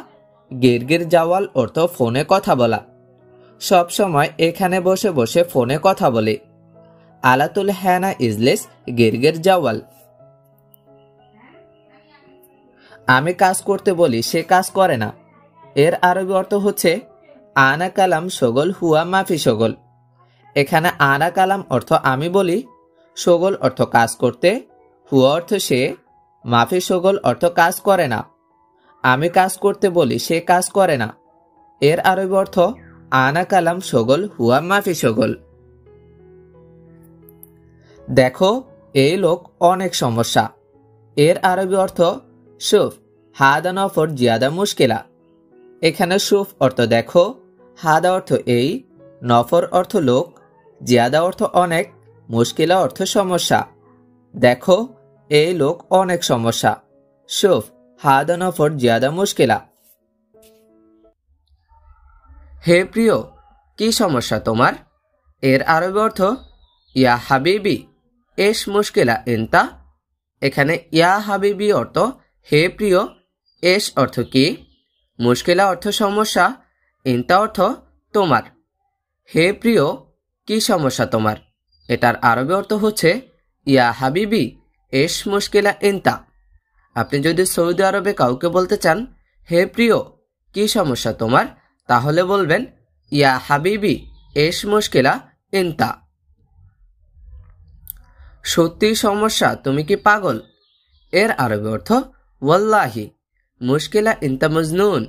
গিরগির জাওয়াল অর্থ ফোনে কথা বলা। সব সময় এখানে বসে বসে ফোনে কথা বলে। আলাতুল হ্যানা ইজলিস গিরগির জাওয়াল। আমি কাজ করতে বলি সে কাজ করে না। এর আরবি অর্থ হচ্ছে আনা কালাম শগল হুয়া মাফি শগল। এখানে আনা কালাম অর্থ আমি বলি, শগল অর্থ কাজ করতে, হুয়া অর্থ সে, মাফি শগল অর্থ কাজ করে না। আমি কাজ করতে বলি সে কাজ করে না। এর আরবি অর্থ আনা কালাম শগল হুয়া মাফি শগল। দেখো এই লোক অনেক সমস্যা। এর আরবি অর্থ শুফ হাদা নফর জিয়াদা মুশকিলা। এখানে শুফ অর্থ দেখো, হাদা অর্থ এই, নফর অর্থ লোক, জিয়াদা অর্থ অনেক, মুশকিলা অর্থ সমস্যা। দেখো এই লোক অনেক সমস্যা। শুফ হাদা নফর জিয়াদা মুশকিলা। হে প্রিয়, কি সমস্যা তোমার? এর আরবি অর্থ ইয়া হাবিবি এস মুশকিলা ইনতা। এখানে ইয়া হাবিবি অর্থ হে প্রিয়, এস অর্থ কি, মুশকিলা অর্থ সমস্যা, ইনতা অর্থ তোমার। হে প্রিয়, কি সমস্যা তোমার? এটার আরবি অর্থ হচ্ছে ইয়া হাবিবি এস মুশকিলা ইনতা। আপনি যদি সৌদি আরবে কাউকে বলতে চান হে প্রিয় কি সমস্যা তোমার, তাহলে বলবেন ইয়া হাবিবি এস মুশকিলা ইনতা। সত্যি সমস্যা, তুমি কি পাগল? এর আরবি অর্থ ওয়াল্লাহি মুশকিলা ইনতা মজনুন।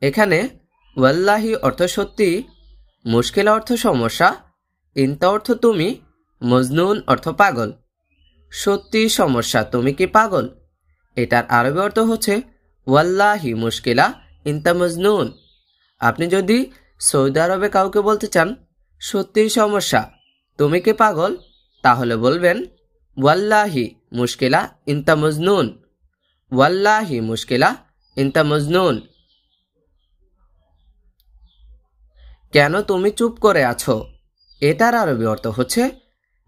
এখানে ওয়াল্লাহি অর্থ সত্যি, মুশকিলা অর্থ সমস্যা, ইনতা অর্থ তুমি, মজনুন অর্থ পাগল। সত্যি সমস্যা, তুমি কি পাগল? এটার আরবি অর্থ হচ্ছে ওয়াল্লাহি মুশকিলা ইনতা মজনুন। আপনি যদি সৌদি আরবে কাউকে বলতে চান সত্যিই সমস্যা, তুমি কি পাগল, তাহলে বলবেন ওয়াল্লাহি মুশকিলা ইনতা মজনুন, ওয়াল্লাহি মুশকিলা ইনতা মজনুন। কেন তুমি চুপ করে আছো, এটার আরবি অর্থ হচ্ছে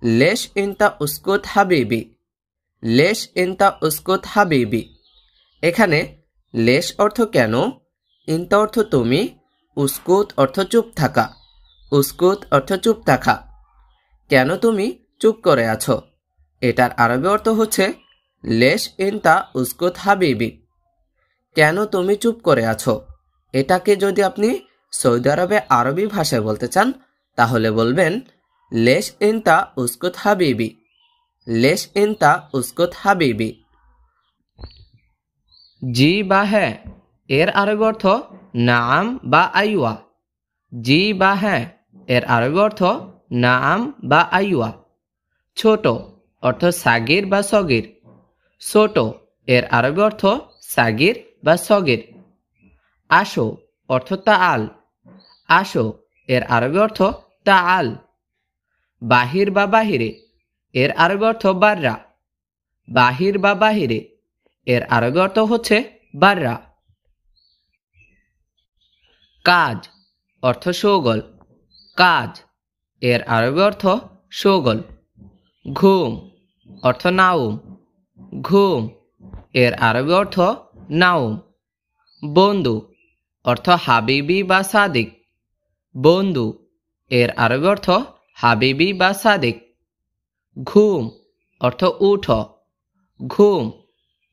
লেশ ইনতা উস্কুত হাবিবি, লেশ ইনতা উস্কুত হাবিবি। এখানে লেশ অর্থ কেন, ইনতা অর্থ তুমি, উস্কুত অর্থ চুপ থাকা, উস্কুত অর্থ চুপ থাকা। কেন তুমি চুপ করে আছো, এটার আরবি অর্থ হচ্ছে লেশ ইনতা উস্কুত হাবিবি। কেন তুমি চুপ করে আছো, এটাকে যদি আপনি সৌদি আরবে আরবি ভাষায় বলতে চান তাহলে বলবেন লেশ ইনতা উস্কুত হাবিবি, লেশ ইনতা উস্কুত হাবিবি। জি বা হ্যাঁ এর আরবি অর্থ নাম বা আইওয়া। জি বা হ্যাঁ এর আরবি অর্থ নাম বা আইওয়া। ছোট অর্থ সাগির বা সগির, ছোট এর আরবি অর্থ সাগির বা সগির। আসো অর্থ তাআল, আসো এর আরবি অর্থ তাআল। বাহির বা বাহিরে এর আরবি অর্থ বাররা, বাহির বা বাহিরে এর আরবি অর্থ হচ্ছে বাররা। কাজ অর্থ শোগল, কাজ এর আরবি অর্থ শোগল। ঘুম অর্থ নাউম, ঘুম এর আরবি অর্থ নাউম। বন্ধু অর্থ হাবিবি বা সাদিক, বন্ধু এর আরবি অর্থ হাবিবি বা সাদিক। ঘুম অর্থ উঠ, ঘুম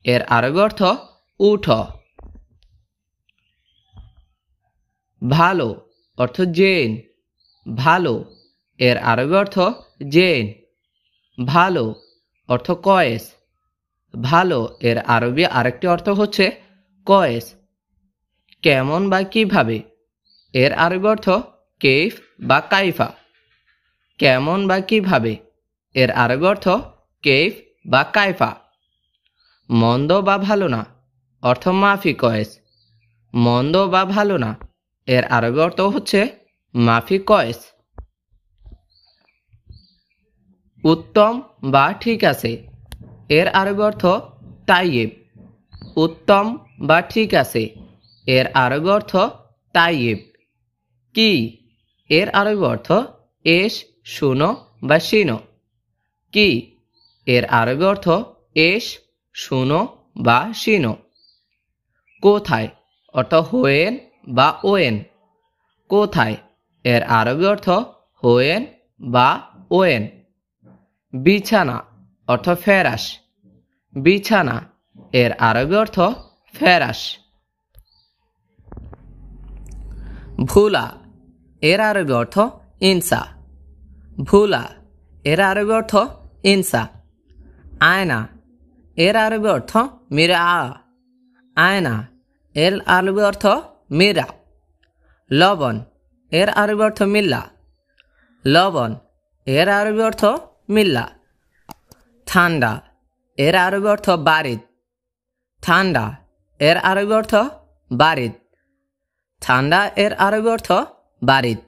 এর আরবি অর্থ উঠ। ভালো অর্থ জেন, ভালো এর আরবি অর্থ জেন। ভালো অর্থ কয়েস, ভালো এর আরবি আরেকটি অর্থ হচ্ছে কয়েস। কেমন বা কিভাবে এর আরবি অর্থ কেইফ বা কাইফা, কেমন বা কিভাবে এর আরবি অর্থ কেইফ বা কাইফা। মন্দ বা ভালো না অর্থ মাফি কয়েস, মন্দ বা ভালো না এর আরবি অর্থ হচ্ছে মাফি কয়েস। উত্তম বা ঠিক আছে এর আরবি অর্থ তাইয়েব, উত্তম বা ঠিক আছে এর আরবি অর্থ তাইয়েব। কি এর আরবি অর্থ এস, শুনো বা শিনো। কি এর আরবি অর্থ এস, শুনো বা শিনো। কোথায় অর্থ হোয়েন বা ওয়েন, কোথায় এর আরবি অর্থ হোয়েন বা ওয়েন। বিছানা অর্থ ফেরাস, বিছানা এর আরবি অর্থ ফেরাস। ভুলা এর আরবি অর্থ ইনসা, ভুলা এর আরবি অর্থ ইনসা। আয়না এর আরবি অর্থ মিরা, আয়না এর আরবি অর্থ মিরা। লবণ এর আরবি অর্থ মিল্লা, লবণ এর আরবি অর্থ মিল্লা। ঠান্ডা এর আরবি অর্থ বারিদ, ঠান্ডা এর আরবি অর্থ বারিদ, ঠান্ডা এর আরবি অর্থ বারিদ।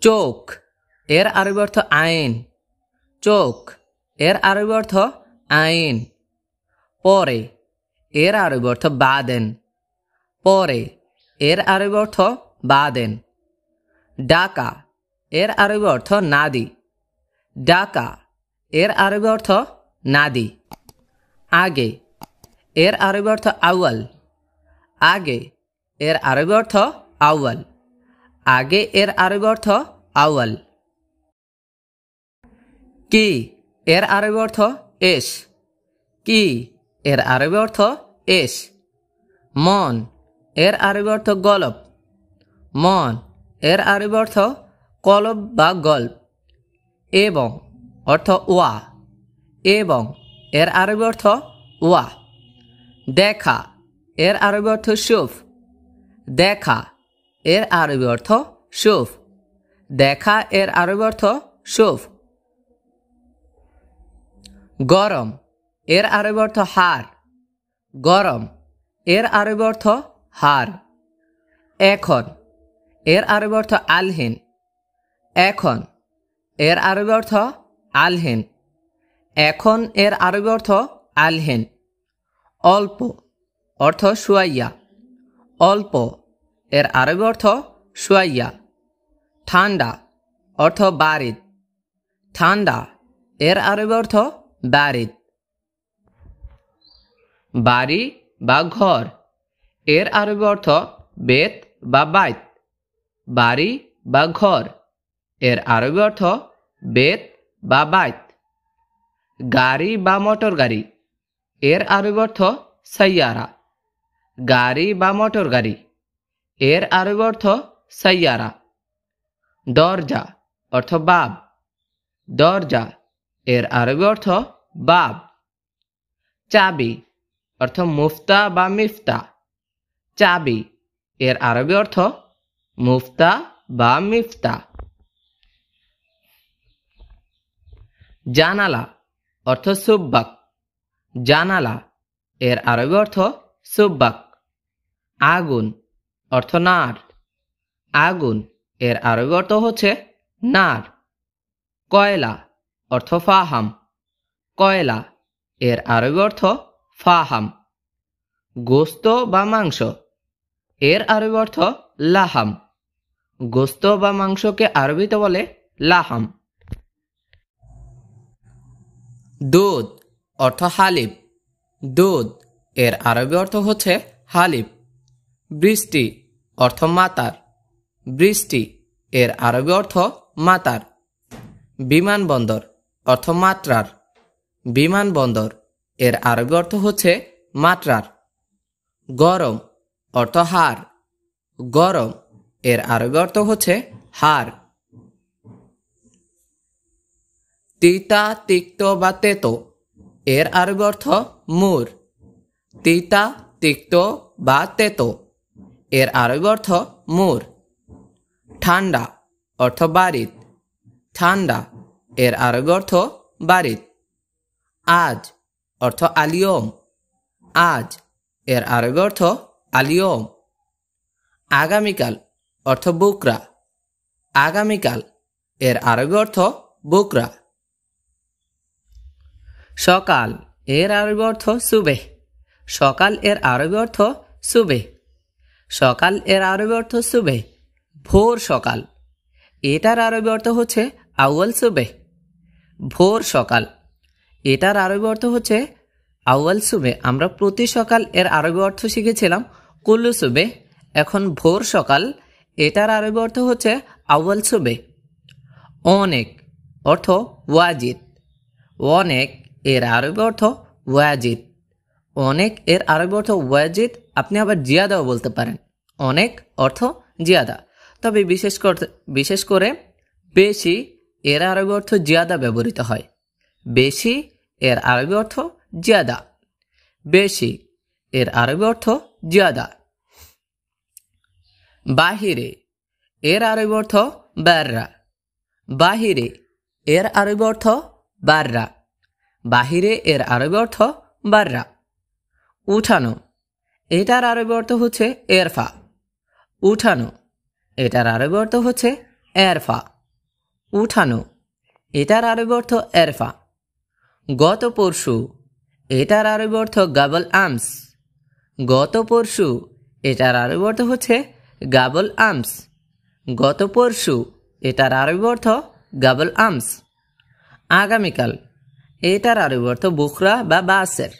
চোখ এর আরবি অর্থ আইন, চোখ এর আরবি অর্থ আইন। পরে এর আরবি অর্থ বাদেন, পরে এর আরবি অর্থ বাদেন। ডাকা এর আরবি অর্থ নাদি, ডাকা এর আরবি অর্থ নাদি। আগে এর আরবি অর্থ আউয়াল, আগে এর আরবি অর্থ আউয়াল, আগে এর আরবি অর্থ আউয়াল। কি এর আরবি অর্থ এস, কি এর আরবি অর্থ এস। মন এর আরবি অর্থ গলব, মন এর আরবি অর্থ কলব বা গল্প। এবং অর্থ ওয়া, এবং এর আরবি অর্থ ওয়া। দেখা এর আরবি অর্থ শুফ, দেখা এর আরবি অর্থ শুফ, দেখা এর আরবি অর্থ শুফ। গরম এর আরবি অর্থ হার, গরম এর আরবি অর্থ হার। এখন এর আরবি অর্থ আলহিন। এখন এর আরবি অর্থ আলহিন। এখন এর আরবি অর্থ আলহিন। অল্প অর্থ শুয়াইয়া। অল্প এর আরবি অর্থ শুয়াইয়া। ঠান্ডা অর্থ বারিদ। ঠান্ডা এর আরবি অর্থ বারিদ। বাড়ি বা ঘর এর আরবি অর্থ বেত বা বাইত। বাড়ি বা ঘর এর আরবি অর্থ বেত বা বাইত। গাড়ি বা মোটর গাড়ি এর আরবি অর্থ সাইয়ারা। গাড়ি বা মোটর গাড়ি এর আরবি অর্থ সাইয়ারা। দরজা অর্থ বাব। দরজা এর আরবি অর্থ বাব। চাবি অর্থ মুফতা বা মিফতা। চাবি এর আরবি অর্থ মুফতা বা মিফতা। জানালা অর্থ সুব্বাক। জানালা এর আরবি অর্থ সুব্বাক। আগুন অর্থ নার। আগুন এর আরবি অর্থ হচ্ছে নার। কয়লা অর্থ ফাহাম। কয়লা এর আরবি অর্থ ফাহাম। গোস্ত বা মাংস এর আরবি অর্থ লাহাম। গোস্ত বা মাংসকে আরবিতে বলে লাহাম। দুধ অর্থ হালিব। দুধ এর আরবি অর্থ হচ্ছে হালিব। বৃষ্টি অর্থ মাতার। বৃষ্টি এর আরবি অর্থ মাতার। বিমানবন্দর অর্থ মাত্রার। বিমানবন্দর এর আরবি অর্থ হচ্ছে মাত্রার। গরম অর্থ হার। গরম এর আরবি অর্থ হচ্ছে হার। তিতা তিক্ত বা তেতো এর আরবি অর্থ মুর। তিতা তিক্ত বা তেতো এর আরবি অর্থ মুর। ঠান্ডা অর্থ বারিদ। ঠান্ডা এর আরবি অর্থ বারিদ। আজ অর্থ আলিয়ম। আজ এর আরবি অর্থ আলিয়ম। আগামীকাল অর্থ বুকরা। আগামীকাল এর আরবি অর্থ বুকরা। সকাল এর আরবি অর্থ সুবেহ। সকাল এর আরবি অর্থ সুবেহ। সকাল এর আরবি অর্থ সুবেহ, ভোর সকাল। এটার আরবি অর্থ হচ্ছে আউয়াল সুবেহ। ভোর সকাল এটার আরবি অর্থ হচ্ছে আউয়াল সুবেহ। আমরা প্রতি সকাল এর আরবি অর্থ শিখেছিলাম কুল্লু সুবেহ। এখন ভোর সকাল এটার আরবি অর্থ হচ্ছে আউয়াল সুবেহ। অনেক অর্থ ওয়াজিদ। অনেক এর আরবি অর্থ ওয়াজিদ। অনেক এর আরবি অর্থ ওয়াজিদ। আপনি আবার জিয়াদাও বলতে পারেন। অনেক অর্থ জিয়াদা। তবে বিশেষ করে বেশি এর আরবি অর্থ জিয়াদা ব্যবহৃত হয়। বেশি এর আরবি অর্থ জিয়াদা। বেশি এর আরবি অর্থ জিয়াদা। বাহিরে এর আরবি অর্থ বাররা। বাহিরে এর আরবি অর্থ বাররা। বাহিরে এর আরবি অর্থ বাররা। উঠানো এটার আরবি অর্থ হচ্ছে এরফা। উঠানো এটার আরবি অর্থ হচ্ছে এরফা। উঠানো এটার আরবি অর্থ এরফা। গত পরশু এটার আরবি অর্থ গাবল আমস। গত পরশু এটার আরবি অর্থ হচ্ছে গাবল আমস। গত পরশু এটার আরবি অর্থ গাবল আমস। আগামীকাল এটার আরবি অর্থ বুকরা বা বাসের।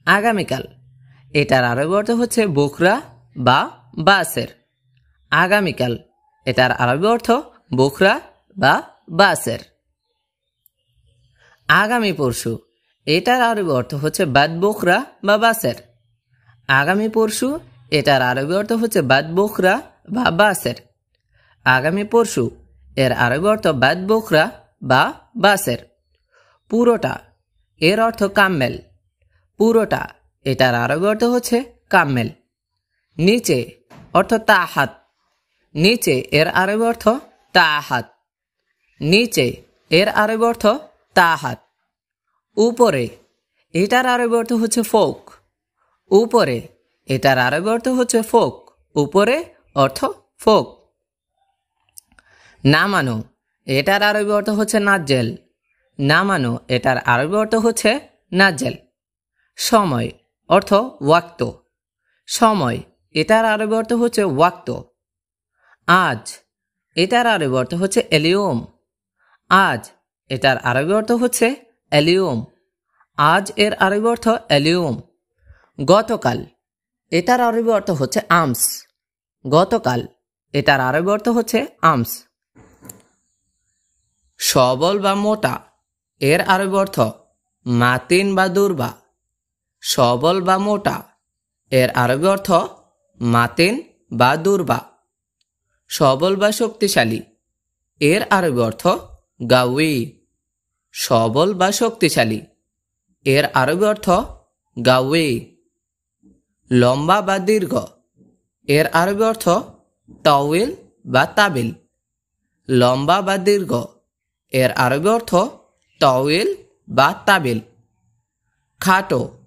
আগামীকাল এটার আরবি অর্থ হচ্ছে বুকরা বা বাসের। আগামীকাল এটার আরবি অর্থ বুকরা বা বাসের। আগামী পরশু এটার আরবি অর্থ হচ্ছে বাদ বুকরা বা বাসের। আগামী পরশু এটার আরবি অর্থ হচ্ছে বাদ বুকরা বা বাসের। আগামী পরশু এর আরবি অর্থ বাদ বুকরা বা বাসের। পুরোটা এর অর্থ কাম্মেল। পুরোটা এটার আরবি অর্থ হচ্ছে কাম্মেল। নিচে অর্থ তাহাত। নিচে এর আরবি অর্থ তাহাত। নিচে এর আরবি অর্থ তাহাত। উপরে এটার আরবি অর্থ হচ্ছে ফৌক। উপরে, এটার আরবি অর্থ হচ্ছে ফোক। উপরে অর্থ ফোক। নামানো, এটার আরবি অর্থ হচ্ছে নাজ্জেল। নামানো, এটার আরবি অর্থ হচ্ছে নাজ্জেল। সময় অর্থ ওয়াক্ত। সময়, এটার আরবি অর্থ হচ্ছে ওয়াক্ত। আজ, এটার আরবি অর্থ হচ্ছে এলিয়ম। আজ, এটার আরবি অর্থ হচ্ছে এলিয়ম। আজ এর আরবি অর্থ এলিয়ম। গতকাল, এটার আরবি অর্থ হচ্ছে আমস। গতকাল, এটার আরবি অর্থ হচ্ছে আমস। সবল বা মোটা, এর আরবি অর্থ মাতিন বা দুর্বা। সবল বা মোটা, এর আরবি অর্থ মাতিন বা দুর্বা। সবল বা শক্তিশালী, এর আরবি অর্থ গাউই। সবল বা শক্তিশালী, এর আরবি অর্থ গাউই। লম্বা বা দীর্ঘ, এর আরবি অর্থ তাওয়িল বা তাবিল। লম্বা বা দীর্ঘ, এর আরবি অর্থ তাওয়িল বা তাবিল। খাটো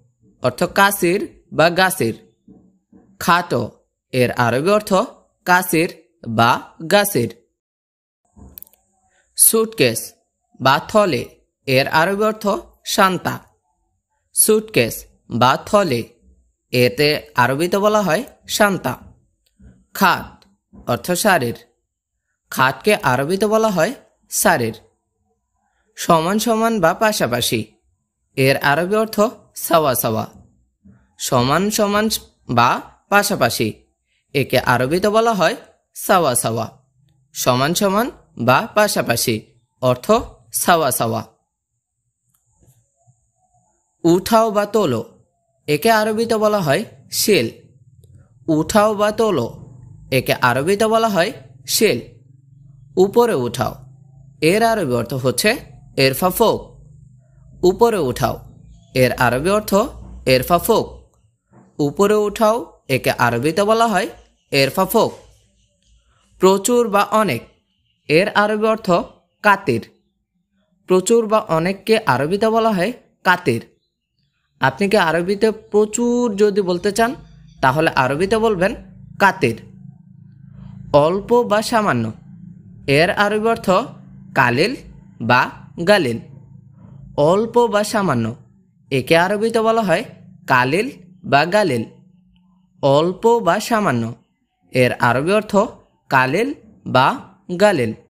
অর্থ কাসির বা গাসির। খাটো, এর আরবি অর্থ কাসির বা গাসির। সুটকেস বা থলে, এর আরবি অর্থ শান্তা। সুটকেস বা থলে, এতে আরবিতে বলা হয় শান্তা। খাট অর্থ শারীর। খাটকে আরবিতে বলা হয় শারীর। সমান সমান বা পাশাপাশি, এর আরবি অর্থ সাওয়া সাওয়া। সমান সমান বা পাশাপাশি, একে আরবিতে বলা হয় সাওয়া সাওয়া। সমান সমান বা পাশাপাশি অর্থ সাওয়া সাওয়া। উঠাও বা তোলো, একে আরবিতে বলা হয় শিল। উঠাও বা তোলো, একে আরবিতে বলা হয় শিল। উপরে উঠাও, এর আরবি অর্থ হচ্ছে এরফা ফোক। উপরে উঠাও, এর আরবি অর্থ এরফা ফোক। উপরে উঠাও, একে আরবিতে বলা হয় এরফা ফোক। প্রচুর বা অনেক, এর আরবি অর্থ কাতির। প্রচুর বা অনেককে আরবিতে বলা হয় কাতির। আপনি কি আরবিতে প্রচুর যদি বলতে চান, তাহলে আরবিতে বলবেন কাতির। অল্প বা সামান্য, এর আরবি অর্থ কালিল বা গালিল। অল্প বা সামান্য, একে আরবিতে বলা হয় কালিল বা গালিল। অল্প বা সামান্য, এর আরবি অর্থ কালিল বা গালিল।